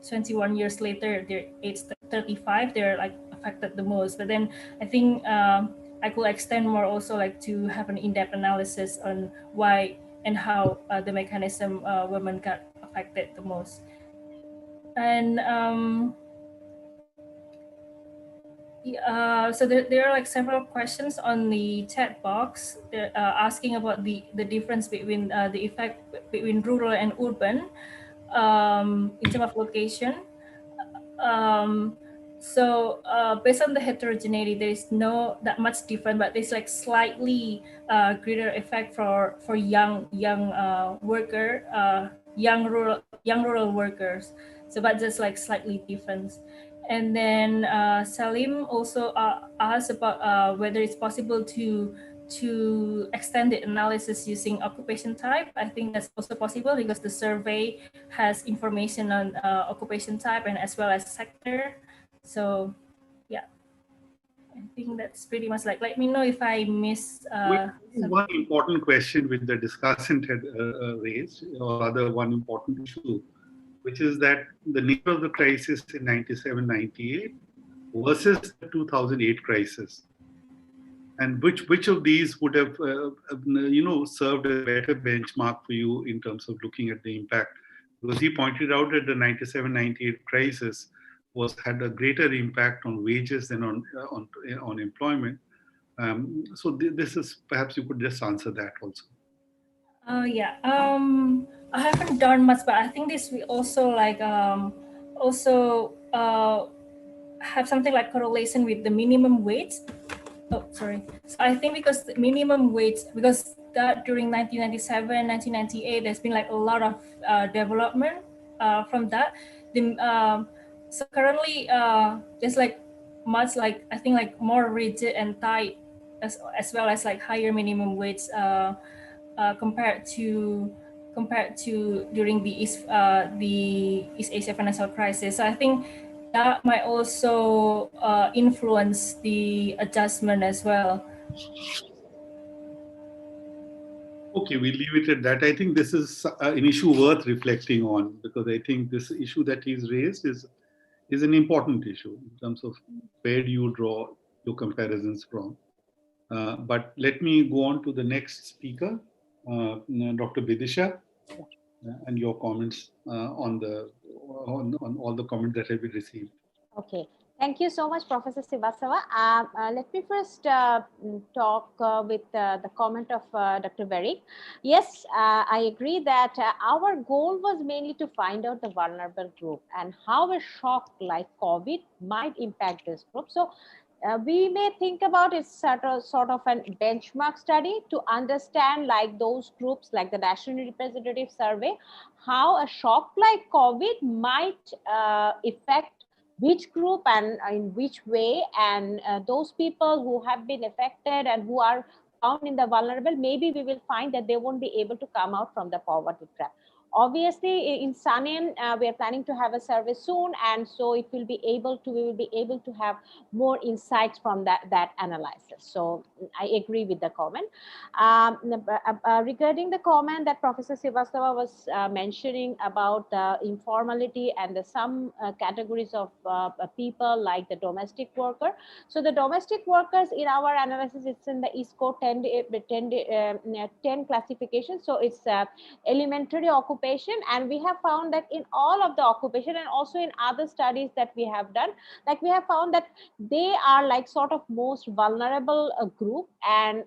21 years later they're age 35, they're like affected the most. But then I think I could extend more also like to have an in-depth analysis on why and how the mechanism women got affected the most. And so there are like several questions on the chat box. They're asking about the difference between the effect between rural and urban in terms of location. So based on the heterogeneity, there is no that much different, but there's like slightly greater effect for young worker, young rural workers. So but just like slightly different. And then Salim also asked about whether it's possible to extend the analysis using occupation type. I think that's also possible because the survey has information on occupation type and as well as sector. So yeah, I think that's pretty much like, let me know if I missed. One important question which the discussant had raised, or rather one important issue, which is that the nature of the crisis in 97-98 versus the 2008 crisis. And which of these would have served as a better benchmark for you in terms of looking at the impact? Because he pointed out that the 97-98 crisis had a greater impact on wages than on employment. So this is, perhaps you could just answer that also. I haven't done much, but I think this will also like have something like correlation with the minimum wage. Oh, sorry. So I think because the minimum wage, because that during 1997, 1998, there's been like a lot of development from that. So currently, there's like much like, I think like more rigid and tight as well as like higher minimum wage compared to during the East Asia financial crisis. So I think that might also influence the adjustment as well. Okay, we leave it at that. I think this is an issue worth reflecting on, because I think this issue that he's raised is an important issue in terms of where do you draw your comparisons from. But let me go on to the next speaker, Dr. Bidisha, and your comments on all the comments that have been received. Okay. Thank you so much, Professor Srivastava. Let me first talk with the comment of Dr. Verick. Yes, I agree that our goal was mainly to find out the vulnerable group and how a shock like COVID might impact this group. So we may think about it sort of a benchmark study to understand like those groups like the National Representative Survey, how a shock like COVID might affect which group and in which way, and those people who have been affected and who are found in the vulnerable, maybe we will find that they won't be able to come out from the poverty trap. Obviously, in SANEM, we are planning to have a survey soon, and so we will be able to have more insights from that analysis. So I agree with the comment. Regarding the comment that Professor Srivastava was mentioning about the informality and some categories of people like the domestic worker. So the domestic workers in our analysis, it's in the ISCO 10 classification. So it's elementary occupation, and we have found that in all of the occupation and also in other studies that we have done, like we have found that they are like sort of most vulnerable group, and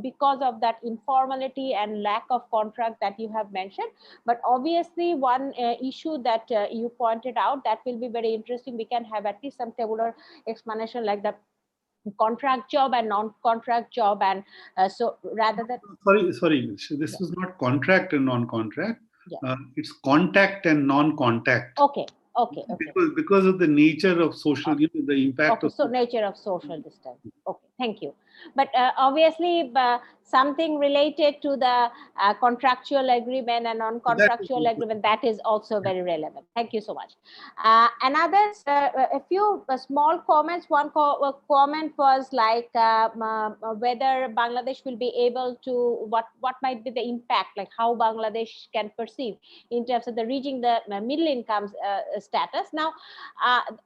because of that informality and lack of contract that you have mentioned. But obviously one issue that you pointed out that will be very interesting, we can have at least some tabular explanation like the contract job and non-contract job, and so rather than sorry, this was not contract and non-contract. It's contact and non-contact. Okay. Because of the nature of social, the impact of. So nature of social distance. Okay, Thank you. But obviously, something related to the contractual agreement and non-contractual agreement, that is also very relevant. Thank you so much. Another, a few small comments. One comment was like whether Bangladesh will be able to, what might be the impact, like how Bangladesh can perceive in terms of the reaching the middle income status. Now,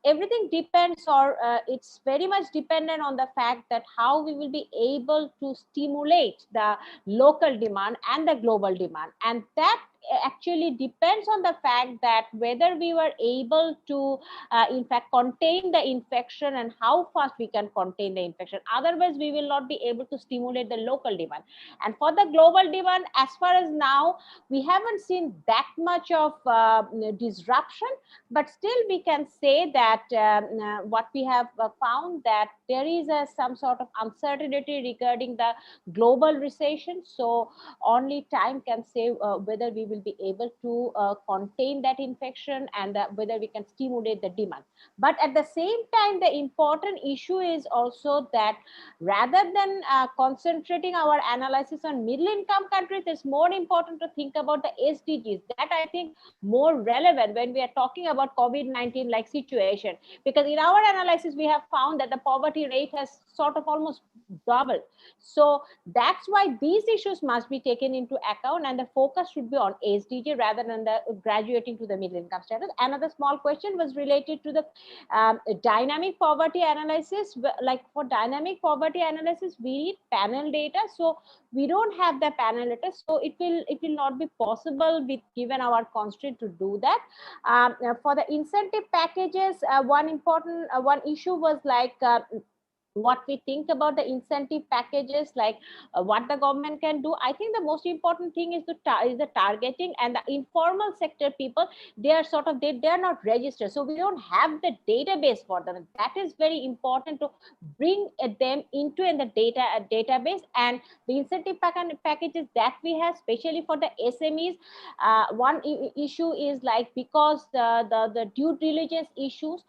everything depends, or it's very much dependent on the fact that how we will be able to stimulate the local demand and the global demand, and that actually depends on the fact that whether we were able to in fact contain the infection and how fast we can contain the infection. Otherwise we will not be able to stimulate the local demand. And for the global demand, as far as now, we haven't seen that much of disruption, but still we can say that what we have found, that there is some sort of uncertainty regarding the global recession. So only time can say whether we will be able to contain that infection and whether we can stimulate the demand. But at the same time, the important issue is also that rather than concentrating our analysis on middle income countries, it's more important to think about the SDGs. That I think more relevant when we are talking about COVID-19 like situation, because in our analysis we have found that the poverty rate has sort of almost doubled. So that's why these issues must be taken into account, and the focus should be on SDG rather than the graduating to the middle income status. Another small question was related to the dynamic poverty analysis. Like for dynamic poverty analysis, we need panel data. So we don't have the panel data, so it will not be possible with given our constraint to do that. For the incentive packages, one issue was like what we think about the incentive packages, like what the government can do. I think the most important thing is the targeting, and the informal sector people, they are sort of they are not registered, so we don't have the database for them. That is very important to bring them into the database. And the incentive packages that we have, especially for the SMEs, one issue is like, because the due diligence issues,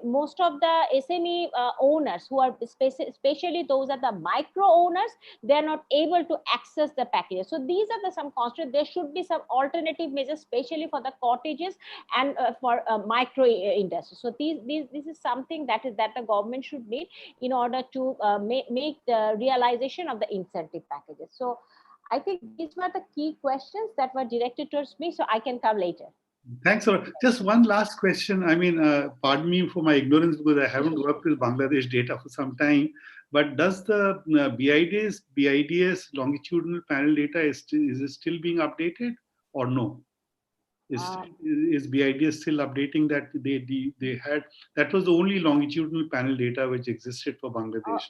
most of the SME owners who are especially those are the micro owners, they are not able to access the packages. So these are some constraints. There should be some alternative measures, especially for the cottages and for micro industry. So this is something that the government should make in order to make the realization of the incentive packages. So I think these were the key questions that were directed towards me, so I can come later. Thanks. Just one last question. I mean, pardon me for my ignorance, because I haven't worked with Bangladesh data for some time. But does the BIDS longitudinal panel data is it still being updated or no? Is BIDS still updating that? They had, that was the only longitudinal panel data which existed for Bangladesh.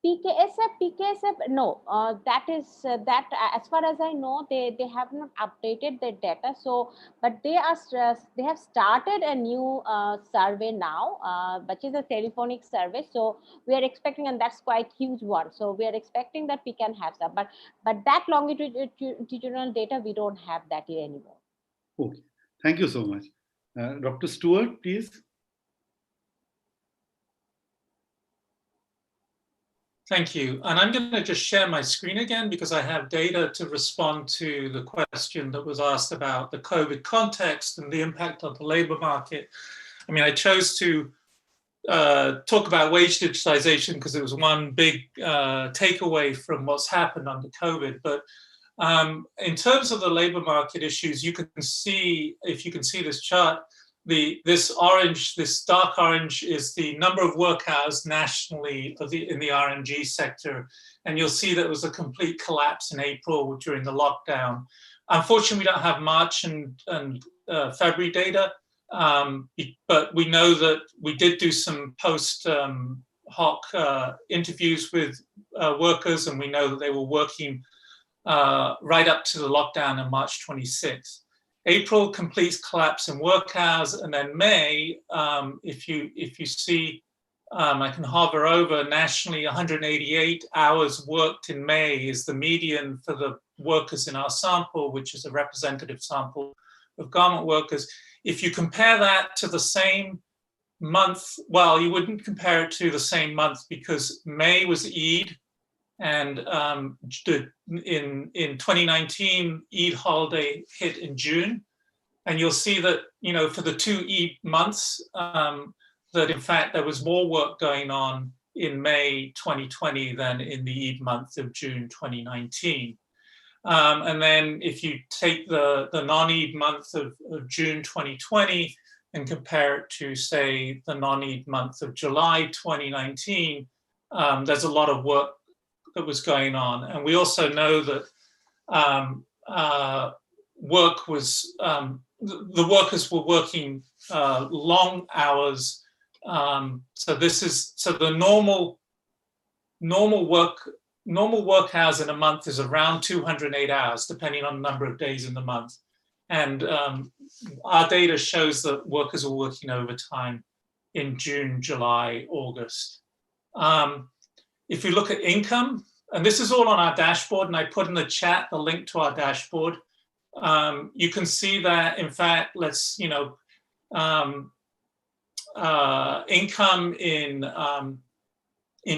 PKSF, no, that is that as far as I know, they have not updated their data. So, but they have started a new survey now, which is a telephonic survey. So we are expecting, and that's quite huge one. So we are expecting that we can have some, but that longitudinal data, we don't have that here anymore. Okay, thank you so much. Dr. Stewart, please. Thank you. And I'm going to just share my screen again because I have data to respond to the question that was asked about the COVID context and the impact on the labor market. I mean, I chose to talk about wage digitization because it was one big takeaway from what's happened under COVID. But in terms of the labor market issues, you can see, if you can see this chart, this dark orange is the number of work hours nationally in the RNG sector. And you'll see that it was a complete collapse in April during the lockdown. Unfortunately, we don't have March and February data, but we know that we did do some post hoc interviews with workers, and we know that they were working right up to the lockdown on March 26th. April, complete collapse in work hours, and then May, if you see, I can hover over nationally, 188 hours worked in May is the median for the workers in our sample, which is a representative sample of garment workers. If you compare that to the same month, well, you wouldn't compare it to the same month because May was Eid, and in 2019, Eid holiday hit in June. And you'll see that, you know, for the 2 Eid months, that in fact there was more work going on in May 2020 than in the Eid month of June 2019. And then if you take the non-Eid month of June 2020 and compare it to, say, the non-Eid month of July 2019, there's a lot of work that was going on. And we also know that work was, the workers were working long hours. So the normal work hours in a month is around 208 hours, depending on the number of days in the month. And our data shows that workers are working overtime in June, July, August. If you look at income, and this is all on our dashboard, and I put in the chat the link to our dashboard, you can see that, in fact, income in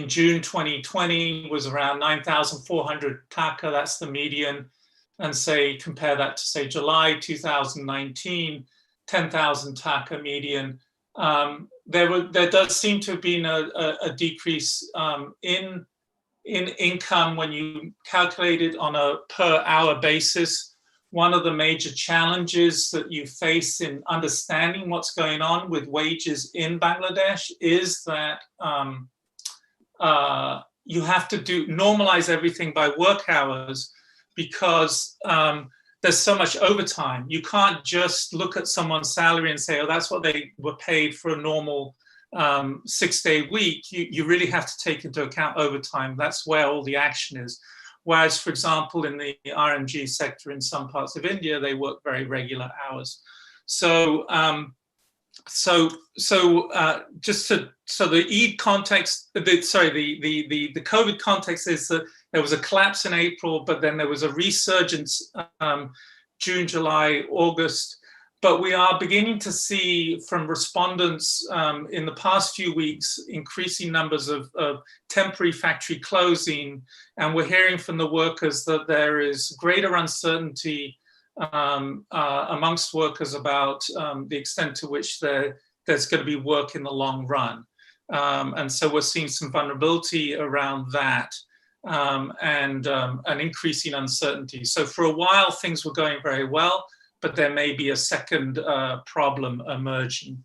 June 2020 was around 9,400 taka, that's the median, and say, compare that to, say, July 2019, 10,000 taka median. There does seem to have been a decrease in income when you calculate it on a per hour basis. One of the major challenges that you face in understanding what's going on with wages in Bangladesh is that you have to normalize everything by work hours, because there's so much overtime. You can't just look at someone's salary and say, oh, that's what they were paid for a normal 6-day week. You really have to take into account overtime. That's where all the action is. Whereas, for example, in the RMG sector in some parts of India, they work very regular hours. So the Eid context, the COVID context is that there was a collapse in April, but then there was a resurgence June, July, August. But we are beginning to see from respondents in the past few weeks increasing numbers of temporary factory closing, and we're hearing from the workers that there is greater uncertainty amongst workers about the extent to which there's going to be work in the long run. And so we're seeing some vulnerability around that and an increasing uncertainty. So for a while, things were going very well, but there may be a second problem emerging.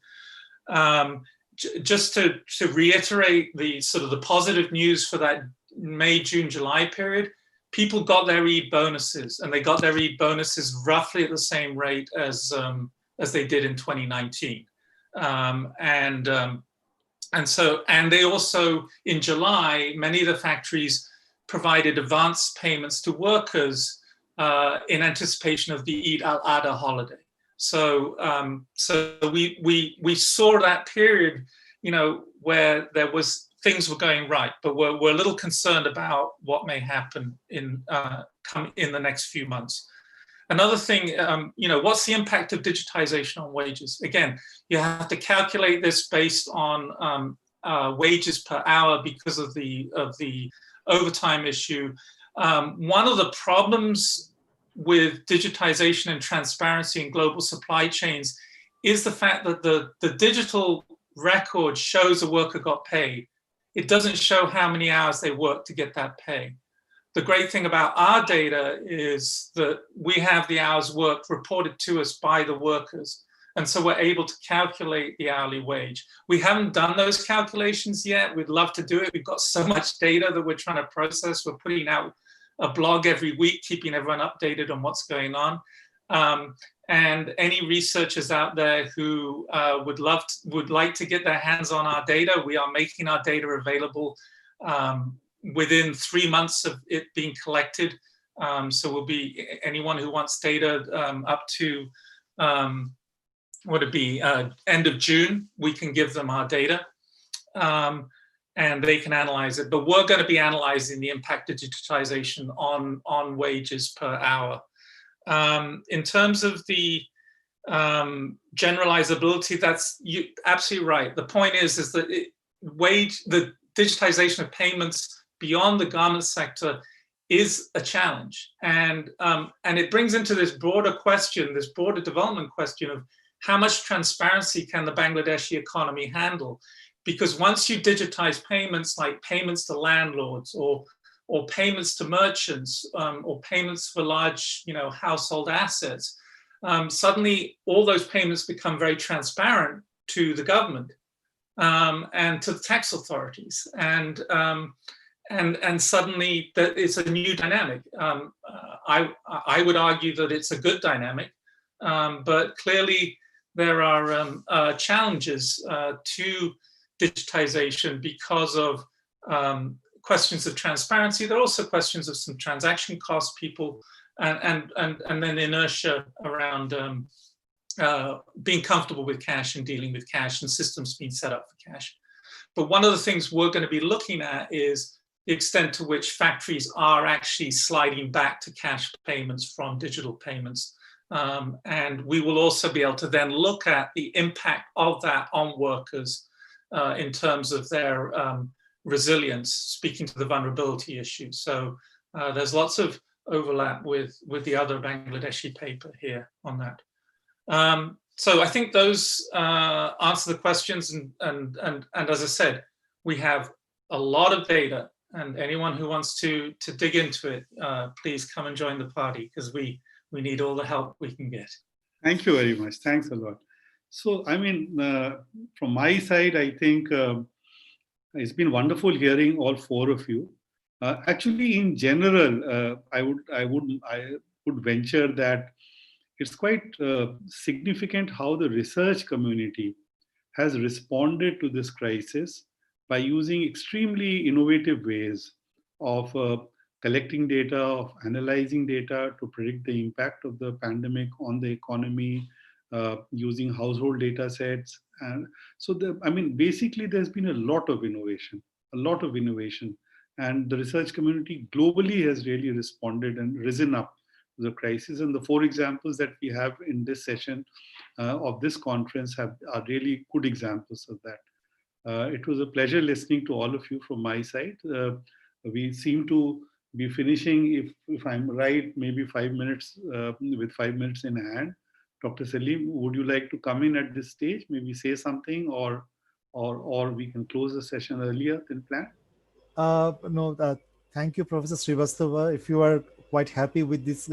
Just to reiterate the sort of the positive news for that May, June, July period, people got their Eid bonuses, and they got their Eid bonuses roughly at the same rate as they did in 2019. And they also, in July, many of the factories provided advance payments to workers in anticipation of the Eid al-Adha holiday. So we saw that period, where things were going right, but we're a little concerned about what may happen in the next few months. Another thing, what's the impact of digitization on wages? Again, you have to calculate this based on wages per hour because of the overtime issue. One of the problems with digitization and transparency in global supply chains is the fact that the digital record shows a worker got paid. It doesn't show how many hours they worked to get that pay. The great thing about our data is that we have the hours worked reported to us by the workers. And so we're able to calculate the hourly wage. We haven't done those calculations yet. We'd love to do it. We've got so much data that we're trying to process. We're putting out a blog every week, keeping everyone updated on what's going on. And any researchers out there who would like to get their hands on our data, we are making our data available within 3 months of it being collected. So we'll be, anyone who wants data up to, end of June, we can give them our data. And they can analyze it, but we're going to be analyzing the impact of digitization on wages per hour. In terms of the generalizability, that's absolutely right. The point is that the digitization of payments beyond the garment sector is a challenge, and it brings into this broader question, this broader development question of how much transparency can the Bangladeshi economy handle? Because once you digitize payments, like payments to landlords or payments to merchants or payments for large, household assets, suddenly all those payments become very transparent to the government and to the tax authorities, and suddenly that it's a new dynamic. I would argue that it's a good dynamic, but clearly there are challenges to digitization because of questions of transparency. There are also questions of some transaction costs, people, and then inertia around being comfortable with cash and dealing with cash and systems being set up for cash. But one of the things we're going to be looking at is the extent to which factories are actually sliding back to cash payments from digital payments. And we will also be able to then look at the impact of that on workers in terms of their resilience, speaking to the vulnerability issue. So there's lots of overlap with the other Bangladeshi paper here on that. So I think those answer the questions, and as I said, we have a lot of data, and anyone who wants to dig into it, please come and join the party, because we need all the help we can get. Thank you very much. Thanks a lot. So, I mean, from my side, I think it's been wonderful hearing all four of you. Actually, in general, I would venture that it's quite significant how the research community has responded to this crisis by using extremely innovative ways of collecting data, of analyzing data to predict the impact of the pandemic on the economy, using household data sets. And so, basically there's been a lot of innovation. And the research community globally has really responded and risen up to the crisis. And the four examples that we have in this session of this conference are really good examples of that. It was a pleasure listening to all of you from my side. We seem to be finishing, if I'm right, maybe 5 minutes, with 5 minutes in hand. Dr. Salim, would you like to come in at this stage, maybe say something, or we can close the session earlier than planned? No, thank you, Professor Srivastava. If you are quite happy with this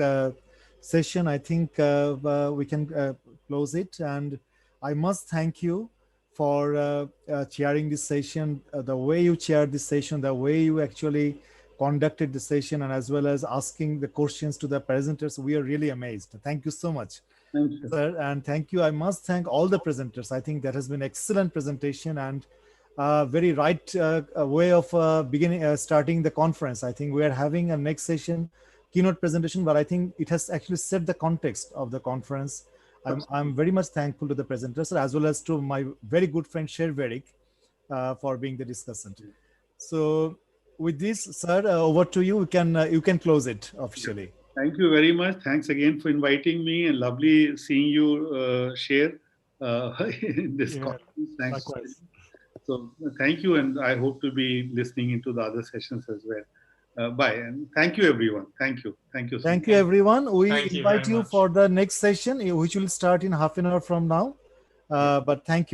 session, I think we can close it. And I must thank you for chairing this session, the way you chaired this session, the way you actually conducted the session, and as well as asking the questions to the presenters. We are really amazed. Thank you so much. Thank you, sir, and thank you. I must thank all the presenters. I think that has been excellent presentation and very right way of starting the conference. I think we are having a next session keynote presentation, but I think it has actually set the context of the conference. I'm very much thankful to the presenters, as well as to my very good friend Sherverik for being the discussant. So with this, sir, over to you. You can close it officially. Thank you very much. Thanks again for inviting me, and lovely seeing you share in this conference. Thanks. Likewise. So thank you, and I hope to be listening into the other sessions as well. Bye, and thank you, everyone. Thank you. Thank you. Thank you, everyone. We invite you for the next session, which will start in half an hour from now. But thank you.